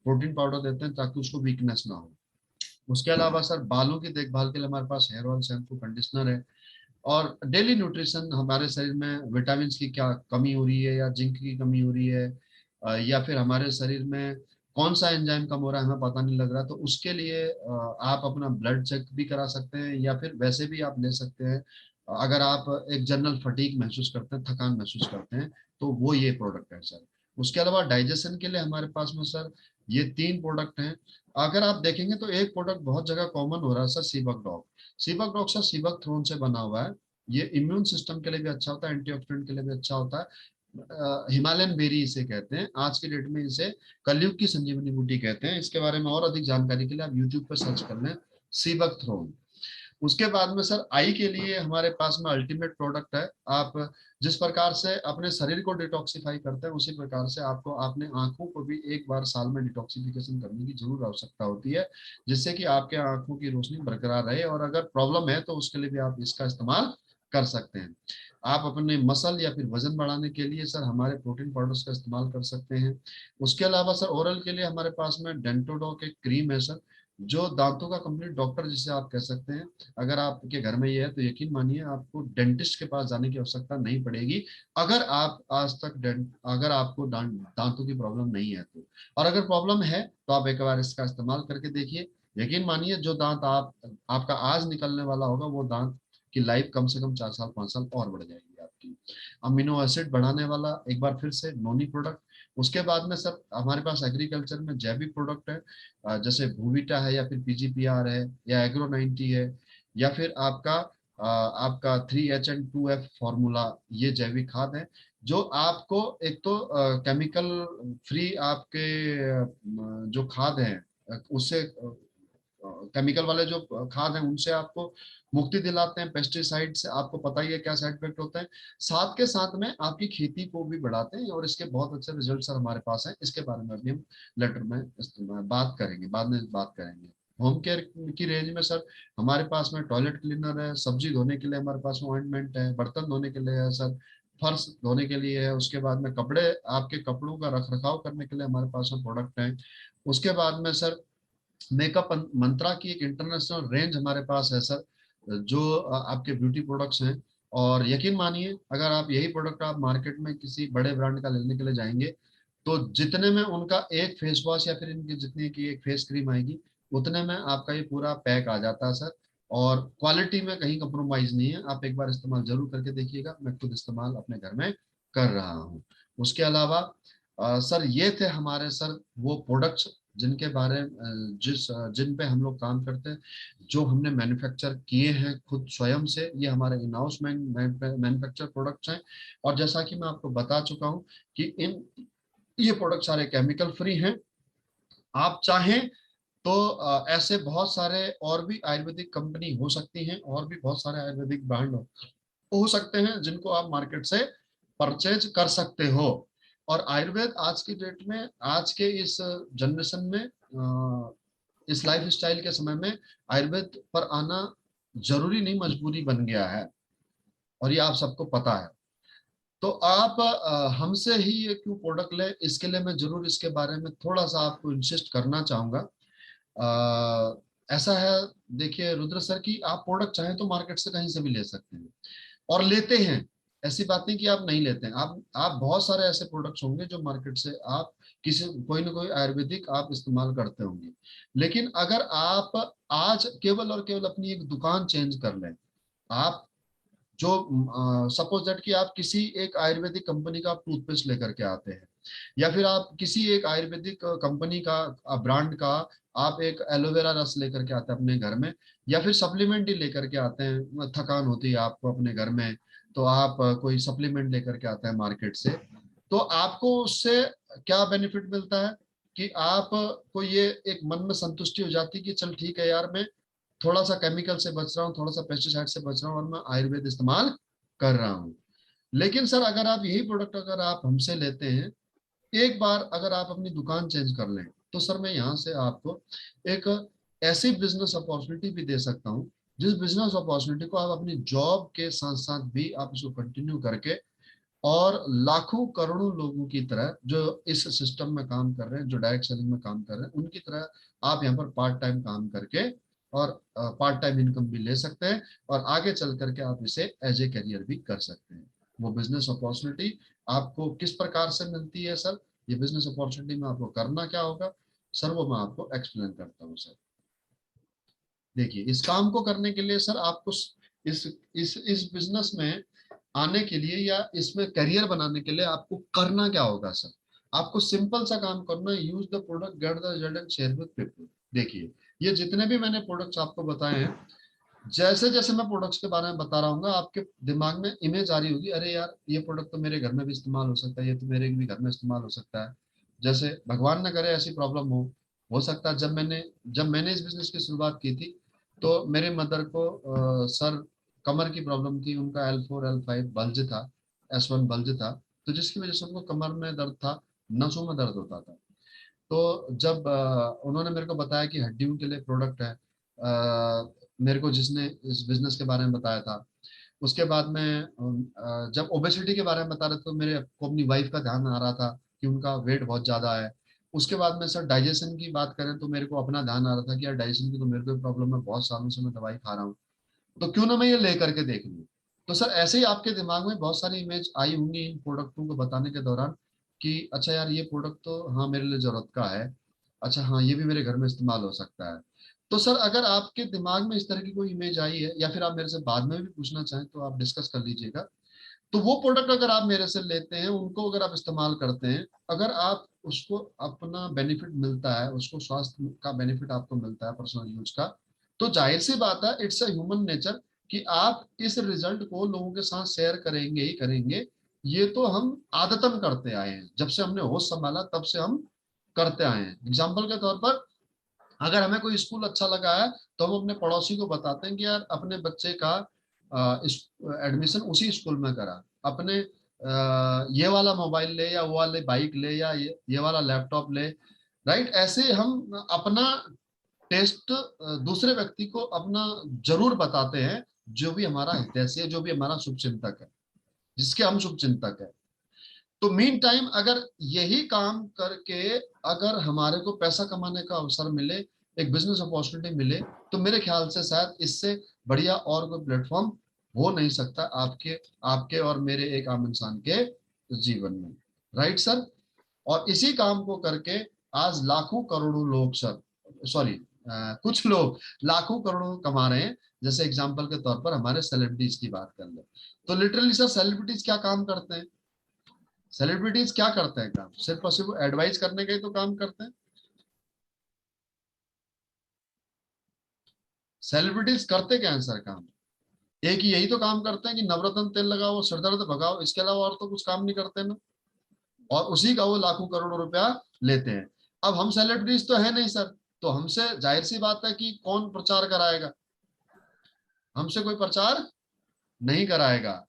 प्रोटीन पाउडर देते हैं ताकि उसको वीकनेस ना हो। उसके अलावा सर बालों की देखभाल के लिए हमारे पास हेयर ऑयल, शैम्पू, कंडीशनर है। और डेली न्यूट्रिशन, हमारे शरीर में विटामिन की क्या कमी हो रही है या जिंक की कमी हो रही है, या फिर हमारे शरीर में कौन सा एंजाइम कम हो रहा है हमें पता नहीं लग रहा, तो उसके लिए आप अपना ब्लड चेक भी करा सकते हैं या फिर वैसे भी आप ले सकते हैं। अगर आप एक जनरल फटीग महसूस करते हैं, थकान महसूस करते हैं, तो वो ये प्रोडक्ट है सर। उसके अलावा डाइजेशन के लिए हमारे पास में सर ये 3 प्रोडक्ट हैं। अगर आप देखेंगे तो एक प्रोडक्ट बहुत जगह कॉमन हो रहा है sir, sea buck dog. Sea buck dog sir sea buckthorn से बना हुआ है। ये इम्यून सिस्टम के लिए भी अच्छा होता है, एंटीऑक्सीडेंट के लिए भी अच्छा होता है। हिमालयन बेरी इसे कहते हैं, आज के डेट में इसे कलयुग की संजीवनी बूटी कहते हैं। इसके बारे में और अधिक जानकारी के लिए आप यूट्यूब पर सर्च कर लें, सीबक थ्रोन। उसके बाद में सर आई के लिए हमारे पास में अल्टीमेट प्रोडक्ट है। आप जिस प्रकार से अपने शरीर को डिटॉक्सिफाई करते हैं उसी प्रकार से आपको अपने आंखों को भी एक बार साल में डिटॉक्सिफिकेशन करने की जरूर आवश्यकता होती है, जिससे कि आपके आंखों की रोशनी बरकरार रहे। और अगर प्रॉब्लम है तो उसके लिए भी आप इसका इस्तेमाल कर सकते हैं। आप अपने मसल या फिर वजन बढ़ाने के लिए सर हमारे प्रोटीन पाउडर्स का इस्तेमाल कर सकते हैं। उसके अलावा सर ओरल के लिए हमारे पास में डेंटोडॉक एक क्रीम है सर, जो दांतों का कंप्लीट डॉक्टर जिसे आप कह सकते हैं। अगर आपके घर में ये है तो यकीन मानिए आपको डेंटिस्ट के पास जाने की आवश्यकता नहीं पड़ेगी, अगर आप आज तक अगर आपको दांतों की प्रॉब्लम नहीं है तो। और अगर प्रॉब्लम है तो आप एक बार इसका इस्तेमाल करके देखिए, यकीन मानिए जो दांत आपका आज निकलने वाला होगा वो दांत की लाइफ कम से कम 4 साल 5 साल और बढ़ जाएगी आपकी। अमीनो एसिड बढ़ाने वाला एक बार फिर से नोनी प्रोडक्ट। उसके बाद में सर हमारे पास एग्रीकल्चर में जैविक प्रोडक्ट है, जैसे भूविटा है या फिर पीजीपीआर है या एग्रो 90 है, या फिर आपका 3HN2F फॉर्मूला, ये जैविक खाद है जो आपको एक तो केमिकल फ्री आपके जो खाद है उससे केमिकल वाले जो खाद हैं उनसे आपको मुक्ति दिलाते हैं। पेस्टिसाइड से आपको पता ही है क्या साइड इफेक्ट होता है, साथ के साथ में आपकी खेती को भी बढ़ाते हैं और इसके बहुत अच्छे रिजल्ट सर हमारे पास हैं। इसके बारे में अभी हम लेटर में बात करेंगे, बाद में बात करेंगे। होम केयर की रेंज में सर हमारे पास में टॉयलेट क्लीनर है, सब्जी धोने के लिए हमारे पास में ऑइंटमेंट है, बर्तन धोने के लिए है सर, फर्श धोने के लिए है। उसके बाद में कपड़े, आपके कपड़ों का रख रखाव करने के लिए हमारे पास में प्रोडक्ट है। उसके बाद में सर मेकअप मंत्रा की एक इंटरनेशनल रेंज हमारे पास है सर, जो आपके ब्यूटी प्रोडक्ट्स हैं। और यकीन मानिए अगर आप यही प्रोडक्ट आप मार्केट में किसी बड़े ब्रांड का लेने के लिए जाएंगे तो जितने में उनका एक फेस वॉश या फिर इनकी जितनी की एक फेस क्रीम आएगी उतने में आपका ये पूरा पैक आ जाता है सर। और क्वालिटी में कहीं कंप्रोमाइज नहीं है, आप एक बार इस्तेमाल जरूर करके देखिएगा। मैं खुद इस्तेमाल अपने घर में कर रहा हूँ। उसके अलावा सर ये थे हमारे सर वो प्रोडक्ट्स जिनके बारे जिन पे हम लोग काम करते हैं, जो हमने मैन्युफैक्चर किए हैं खुद स्वयं से। ये हमारे इन हाउस मैन्युफैक्चर प्रोडक्ट्स हैं। और जैसा कि मैं आपको बता चुका हूँ कि ये प्रोडक्ट सारे केमिकल फ्री हैं। आप चाहें तो ऐसे बहुत सारे और भी आयुर्वेदिक कंपनी हो सकती हैं और भी बहुत सारे आयुर्वेदिक ब्रांड हो सकते हैं जिनको आप मार्केट से परचेज कर सकते हो। और आयुर्वेद आज की डेट में, आज के इस जनरेशन में, इस लाइफ स्टाइल के समय में आयुर्वेद पर आना जरूरी नहीं, मजबूरी बन गया है और ये आप सबको पता है। तो आप हमसे ही ये क्यों प्रोडक्ट ले, इसके लिए मैं जरूर इसके बारे में थोड़ा सा आपको इंसिस्ट करना चाहूंगा। ऐसा है, देखिए रुद्र सर की आप प्रोडक्ट चाहें तो मार्केट से कहीं से भी ले सकते हैं और लेते हैं। ऐसी बात नहीं कि आप नहीं लेते हैं, आप बहुत सारे ऐसे प्रोडक्ट्स होंगे जो मार्केट से आप किसी कोई ना कोई आयुर्वेदिक आप इस्तेमाल करते होंगे। लेकिन अगर आप आज केवल और केवल अपनी एक दुकान चेंज कर लें, आप जो सपोज दैट कि आप किसी एक आयुर्वेदिक कंपनी का टूथपेस्ट लेकर के आते हैं, या फिर आप किसी एक आयुर्वेदिक कंपनी का ब्रांड का आप एक एलोवेरा रस लेकर के आते हैं अपने घर में, या फिर सप्लीमेंट ही लेकर के आते हैं, थकान होती है आपको अपने घर में तो आप कोई सप्लीमेंट लेकर के आते हैं मार्केट से, तो आपको उससे क्या बेनिफिट मिलता है कि आपको ये एक मन में संतुष्टि हो जाती है कि चल ठीक है यार, मैं थोड़ा सा केमिकल से बच रहा हूँ, थोड़ा सा पेस्टिसाइड से बच रहा हूँ और मैं आयुर्वेद इस्तेमाल कर रहा हूँ। लेकिन सर अगर आप यही प्रोडक्ट अगर आप हमसे लेते हैं, एक बार अगर आप अपनी दुकान चेंज कर लें, तो सर मैं यहाँ से आपको एक ऐसी बिजनेस अपॉर्चुनिटी भी दे सकता हूँ, जिस बिजनेस अपॉर्चुनिटी को आप अपनी जॉब के साथ साथ भी आप इसको कंटिन्यू करके और लाखों करोड़ों लोगों की तरह जो इस सिस्टम में काम कर रहे हैं, जो डायरेक्ट सेलिंग में काम कर रहे हैं, उनकी तरह आप यहाँ पर पार्ट टाइम काम करके और पार्ट टाइम इनकम भी ले सकते हैं और आगे चल करके आप इसे एज ए करियर भी कर सकते हैं। वो बिजनेस अपॉर्चुनिटी आपको किस प्रकार से मिलती है सर, ये बिजनेस अपॉर्चुनिटी में आपको करना क्या होगा सर, वो मैं आपको एक्सप्लेन करता हूँ सर। देखिए, इस काम को करने के लिए सर आपको इस बिजनेस में आने के लिए या इसमें करियर बनाने के लिए आपको करना क्या होगा सर, आपको सिंपल सा काम करना है, use the product, get the result and share with people. देखिए, ये जितने भी मैंने प्रोडक्ट्स आपको बताए हैं, जैसे जैसे मैं प्रोडक्ट्स के बारे में बता रहा हूँ आपके दिमाग में इमेज आ रही होगी, अरे यार ये प्रोडक्ट तो मेरे घर में भी इस्तेमाल हो सकता है, ये तो मेरे भी घर में इस्तेमाल हो सकता है। जैसे भगवान न करे ऐसी प्रॉब्लम हो सकता है जब मैंने इस बिजनेस की शुरुआत की थी, तो मेरे मदर को सर कमर की प्रॉब्लम थी, उनका L4 L5 बल्ज था, S1 बल्ज था, तो जिसकी वजह से उनको कमर में दर्द था, नसों में दर्द होता था। तो जब उन्होंने मेरे को बताया कि हड्डियों के लिए प्रोडक्ट है, मेरे को जिसने इस बिजनेस के बारे में बताया था, उसके बाद में जब ओबेसिटी के बारे में बता रहे थे, तो मेरे को अपनी वाइफ का ध्यान आ रहा था कि उनका वेट बहुत ज्यादा है। उसके बाद में सर डाइजेशन की बात करें तो मेरे को अपना ध्यान आ रहा था कि यार डाइजेशन की तो मेरे को प्रॉब्लम है, बहुत सालों से मैं दवाई खा रहा हूँ, तो क्यों ना मैं ये ले करके देख लूँ। तो सर ऐसे ही आपके दिमाग में बहुत सारी इमेज आई होंगी इन प्रोडक्टों को बताने के दौरान कि अच्छा यार ये प्रोडक्ट तो हाँ मेरे लिए जरूरत का है, अच्छा हाँ ये भी मेरे घर में इस्तेमाल हो सकता है। तो सर अगर आपके दिमाग में इस तरह की कोई इमेज आई है या फिर आप मेरे से बाद में भी पूछना चाहें तो आप डिस्कस कर लीजिएगा। तो वो प्रोडक्ट अगर आप मेरे से लेते हैं, उनको अगर आप इस्तेमाल करते हैं, अगर आप उसको अपना बेनिफिट मिलता है, उसको स्वास्थ्य का बेनिफिट आपको मिलता है पर्सनल यूज का, तो जाहिर सी बात है, इट्स अ ह्यूमन नेचर कि आप इस रिजल्ट को लोगों के साथ शेयर करेंगे ही करेंगे। ये तो हम आदतन करते आए हैं, जब से हमने होश संभाला तब से हम करते आए हैं। एग्जाम्पल के तौर पर अगर हमें कोई स्कूल अच्छा लगा है, तो हम अपने पड़ोसी को बताते हैं कि यार अपने बच्चे का एडमिशन उसी स्कूल में करा, अपने ये वाला मोबाइल ले या वो वाले बाइक ले या ये वाला लैपटॉप ले। राइट, ऐसे हम अपना टेस्ट दूसरे व्यक्ति को अपना जरूर बताते हैं, जो भी हमारा हितैषी है, जो भी हमारा शुभचिंतक है, जिसके हम शुभचिंतक है। तो मीन टाइम अगर यही काम करके अगर हमारे को पैसा कमाने का अवसर मिले, एक बिजनेस अपॉर्चुनिटी मिले, तो मेरे ख्याल से शायद इससे बढ़िया और कोई प्लेटफॉर्म हो नहीं सकता आपके आपके और मेरे एक आम इंसान के जीवन में। राइट सर, और इसी काम को करके आज लाखों करोड़ों लोग सर, सॉरी कुछ लोग लाखों करोड़ों कमा रहे हैं। जैसे एग्जांपल के तौर पर हमारे सेलिब्रिटीज की बात कर ले, तो लिटरली सर सेलिब्रिटीज क्या काम करते हैं, सेलिब्रिटीज क्या करते हैं काम, सिर्फ और सिर्फ एडवाइस करने का ही तो काम करते हैं। सेलिब्रिटीज करते क्या है सर काम, एक ही यही तो काम करते हैं कि नवरत्न तेल लगाओ, सिर दर्द भगाओ, इसके अलावा और तो कुछ काम नहीं करते ना, और उसी का वो लाखों करोड़ों रुपया लेते हैं। अब हम सेलिब्रिटीज तो है नहीं सर, तो हमसे जाहिर सी बात है कि कौन प्रचार कराएगा, हमसे कोई प्रचार नहीं कराएगा।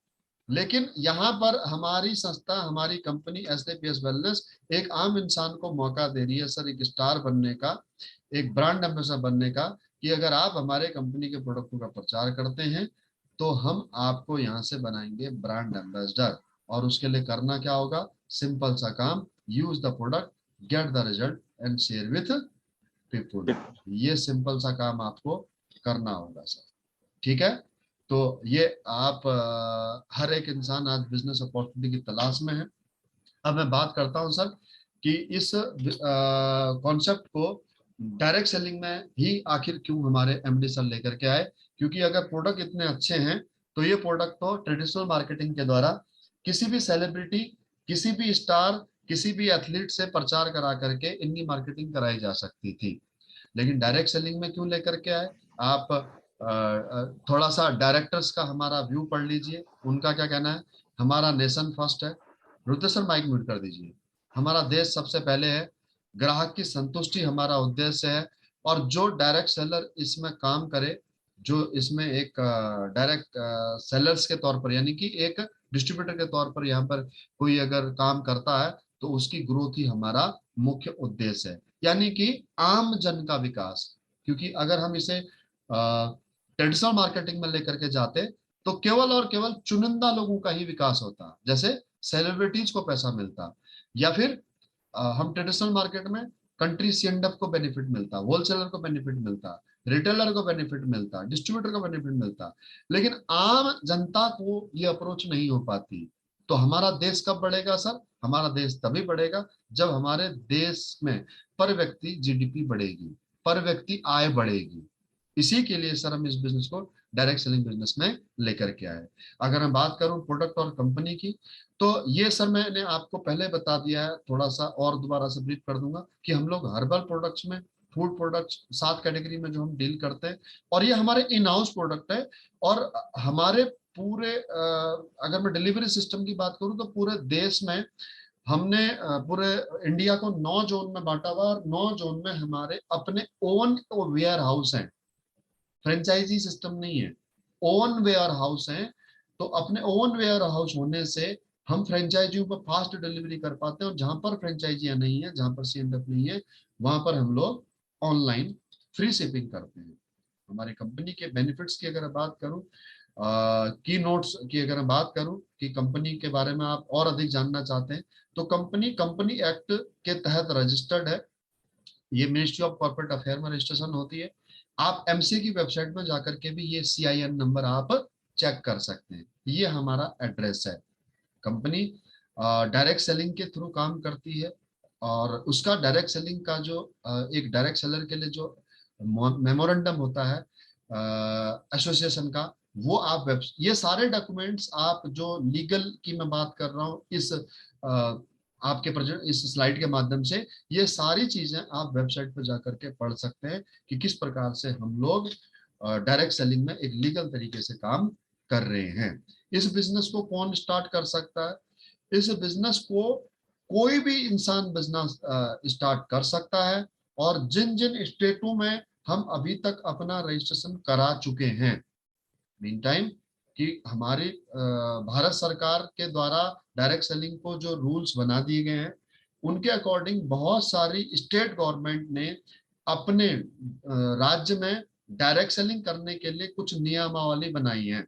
लेकिन यहाँ पर हमारी संस्था, हमारी कंपनी SAPS वेलनेस एक आम इंसान को मौका दे रही है सर, एक स्टार बनने का, एक ब्रांड एम्बेसडर बनने का, कि अगर आप हमारे कंपनी के प्रोडक्टों का प्रचार करते हैं, तो हम आपको यहाँ से बनाएंगे ब्रांड एम्बेसडर। और उसके लिए करना क्या होगा, सिंपल सा काम, use the product, get the result and share with people. ये सिंपल सा काम आपको करना होगा सर, ठीक है। तो ये आप हर एक इंसान आज बिजनेस अपॉर्चुनिटी की तलाश में है। अब मैं बात करता हूं सर कि इस कॉन्सेप्ट को डायरेक्ट सेलिंग में ही आखिर क्यों हमारे MD सर लेकर के आए, क्योंकि अगर प्रोडक्ट इतने अच्छे हैं, तो ये प्रोडक्ट तो ट्रेडिशनल मार्केटिंग के द्वारा किसी भी सेलिब्रिटी, किसी भी स्टार, किसी भी एथलीट से प्रचार करा करके इनकी मार्केटिंग कराई जा सकती थी। लेकिन डायरेक्ट सेलिंग में क्यों लेकर के आए आप, थोड़ा सा डायरेक्टर्स का हमारा व्यू पढ़ लीजिए, उनका क्या कहना है। हमारा नेशन फर्स्ट है, रुद्र सर माइक म्यूट कर दीजिए। हमारा देश सबसे पहले है, ग्राहक की संतुष्टि हमारा उद्देश्य है, और जो डायरेक्ट सेलर इसमें काम करे, जो इसमें एक डायरेक्ट सेलर्स के तौर पर यानी कि एक डिस्ट्रीब्यूटर के तौर पर यहाँ पर कोई अगर काम करता है तो उसकी ग्रोथ ही हमारा मुख्य उद्देश्य है, यानी कि आम जन का विकास। क्योंकि अगर हम इसे ट्रेडिशनल मार्केटिंग में लेकर के जाते तो केवल और केवल चुनिंदा लोगों का ही विकास होता, जैसे सेलिब्रिटीज को पैसा मिलता, या फिर हम ट्रेडिशनल मार्केट में कंट्री सीएनडएफ को बेनिफिट मिलता, होलसेलर को बेनिफिट मिलता, रिटेलर को बेनिफिट मिलता, डिस्ट्रीब्यूटर को बेनिफिट मिलता, लेकिन आम जनता को ये अप्रोच नहीं हो पाती। तो हमारा देश कब बढ़ेगा सर? हमारा देश तभी बढ़ेगा जब हमारे देश में पर व्यक्ति जीडीपी बढ़ेगी, पर व्यक्ति आय बढ़ेगी। इसी के लिए सर हम इस बिजनेस को डायरेक्ट सेलिंग बिजनेस में लेकर के आए। अगर मैं बात करूं प्रोडक्ट और कंपनी की, तो ये सर मैंने आपको पहले बता दिया है, थोड़ा सा और दोबारा से ब्रीफ कर दूंगा कि हम लोग हर्बल प्रोडक्ट्स में, फूड प्रोडक्ट्स 7 कैटेगरी में जो हम डील करते हैं, और ये हमारे इन हाउस प्रोडक्ट है। और हमारे पूरे अगर मैं डिलीवरी सिस्टम की बात करूं तो पूरे देश में हमने पूरे इंडिया को 9 जोन में बांटा हुआ, और 9 जोन में हमारे अपने ओन वेयर हाउस हैं, फ्रेंचाइजी सिस्टम नहीं है, ओन वेयर हाउस है। तो अपने ओन वेयर हाउस होने से हम फ्रेंचाइजियों पर फास्ट डिलीवरी कर पाते हैं, और जहां पर फ्रेंचाइजियां नहीं है, जहां पर सीएनएफ नहीं है, वहां पर हम लोग ऑनलाइन फ्री शिपिंग करते हैं। हमारी कंपनी के बेनिफिट्स की अगर बात करूं, की नोट्स की अगर मैं बात करूं कि कंपनी के बारे में आप और अधिक जानना चाहते हैं, तो कंपनी एक्ट के तहत रजिस्टर्ड है। ये मिनिस्ट्री ऑफ कॉर्पोरेट अफेयर में रजिस्ट्रेशन होती है। आप एमसी की वेबसाइट में जाकर के भी ये सीआईएन नंबर आप चेक कर सकते हैं। ये हमारा एड्रेस है। कंपनी डायरेक्ट सेलिंग के थ्रू काम करती है, और उसका डायरेक्ट सेलिंग का जो एक डायरेक्ट सेलर के लिए जो मेमोरेंडम होता है एसोसिएशन का, वो आप ये सारे डॉक्यूमेंट्स आप जो लीगल की मैं बात कर रहा हूँ इस आपके प्रेजेंट इस स्लाइड के माध्यम से, ये सारी चीजें आप वेबसाइट पर जाकर के पढ़ सकते हैं कि किस प्रकार से हम लोग डायरेक्ट सेलिंग में एक लीगल तरीके से काम कर रहे हैं। इस बिजनेस को कौन स्टार्ट कर सकता है? इस बिजनेस को कोई भी इंसान बिजनेस स्टार्ट कर सकता है, और जिन जिन स्टेटों में हम अभी तक अपना रजिस्ट्रेशन करा चुके हैं, मीन टाइम कि हमारी भारत सरकार के द्वारा डायरेक्ट सेलिंग को जो रूल्स बना दिए गए हैं, उनके अकॉर्डिंग बहुत सारी स्टेट गवर्नमेंट ने अपने राज्य में डायरेक्ट सेलिंग करने के लिए कुछ नियमावली बनाई है।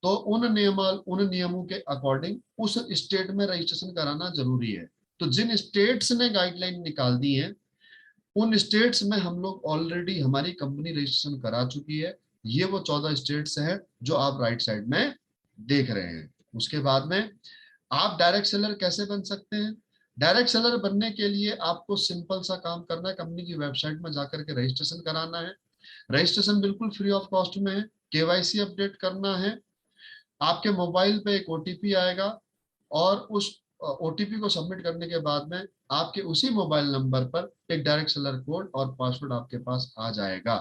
तो उन नियमों के अकॉर्डिंग उस स्टेट में रजिस्ट्रेशन कराना जरूरी है। तो जिन स्टेट्स ने गाइडलाइन निकाल दी है, उन स्टेट्स में हम लोग ऑलरेडी हमारी कंपनी रजिस्ट्रेशन करा चुकी है। ये वो 14 स्टेट्स हैं जो आप राइट साइड में देख रहे हैं। उसके बाद में आप डायरेक्ट सेलर कैसे बन सकते हैं? डायरेक्ट सेलर बनने के लिए आपको सिंपल सा काम करना है, कंपनी की वेबसाइट में जाकर के रजिस्ट्रेशन कराना है। रजिस्ट्रेशन बिल्कुल फ्री ऑफ कॉस्ट में है। केवाईसी अपडेट करना है। आपके मोबाइल पे एक ओटीपी आएगा, और उस ओटीपी को सबमिट करने के बाद में आपके उसी मोबाइल नंबर पर एक डायरेक्ट सेलर कोड और पासवर्ड आपके पास आ जाएगा।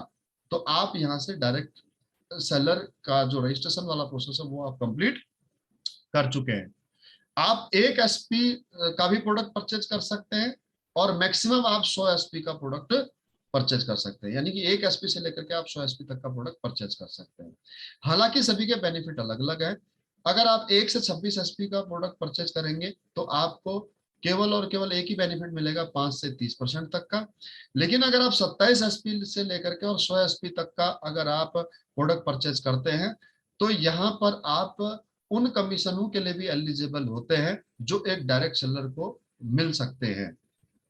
तो आप यहां से डायरेक्ट सेलर का जो रजिस्ट्रेशन वाला प्रोसेस है वो आप कंप्लीट कर चुके हैं। आप एक एसपी का भी प्रोडक्ट परचेज कर सकते हैं, और मैक्सिमम आप 100 एसपी का प्रोडक्ट परचेज कर सकते हैं, यानी कि एक एसपी से लेकर के आप 100 एसपी तक का प्रोडक्ट परचेज कर सकते हैं। हालांकि सभी के बेनिफिट अलग अलग है। अगर आप 1 से 26 एसपी का प्रोडक्ट परचेज करेंगे तो आपको केवल और केवल एक ही बेनिफिट मिलेगा, 5 से 30% तक का। लेकिन अगर आप 27 एसपी से लेकर के और 100 एसपी तक का अगर आप प्रोडक्ट परचेज करते हैं, तो यहाँ पर आप उन कमीशनों के लिए भी एलिजिबल होते हैं जो एक डायरेक्ट सेलर को मिल सकते हैं।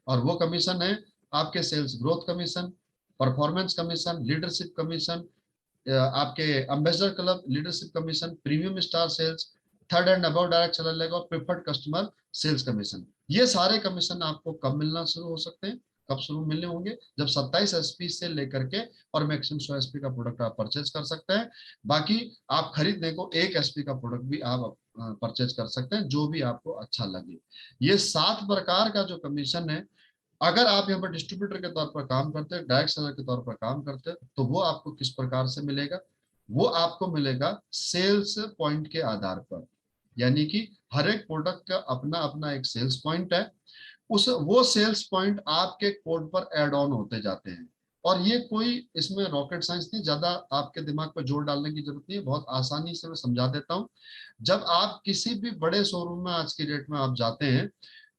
और वो कमीशन है आपके sales growth commission, performance commission, leadership commission, आपके ambassador club leadership commission, premium star sales, third and above direct seller leg, और प्रेफर्ड कस्टमर सेल्स कमीशन। ये सारे कमीशन आपको कब मिलना शुरू हो सकते हैं? कब शुरू मिलने होंगे? जब 27 एसपी से लेकर के और मैक्सिमम 100 एसपी का प्रोडक्ट आप परचेज कर सकते हैं। बाकी आप खरीदने को एक एसपी का प्रोडक्ट भी आप परचेज कर सकते हैं, जो भी आपको अच्छा लगे। ये 7 प्रकार का जो कमीशन है, अगर आप यहाँ पर डिस्ट्रीब्यूटर के तौर पर काम करते हैं, डायरेक्ट सेलर के तौर पर काम करते हैं, तो वो आपको किस प्रकार से मिलेगा? वो आपको मिलेगा सेल्स पॉइंट के आधार पर, यानी कि हर एक प्रोडक्ट का अपना अपना एक सेल्स पॉइंट है। वो सेल्स पॉइंट आपके कोड पर एड ऑन होते जाते हैं। और ये कोई इसमें रॉकेट साइंस नहीं, ज्यादा आपके दिमाग पर जोर डालने की जरूरत नहीं है, बहुत आसानी से मैं समझा देता हूँ। जब आप किसी भी बड़े शोरूम में आज की डेट में आप जाते हैं,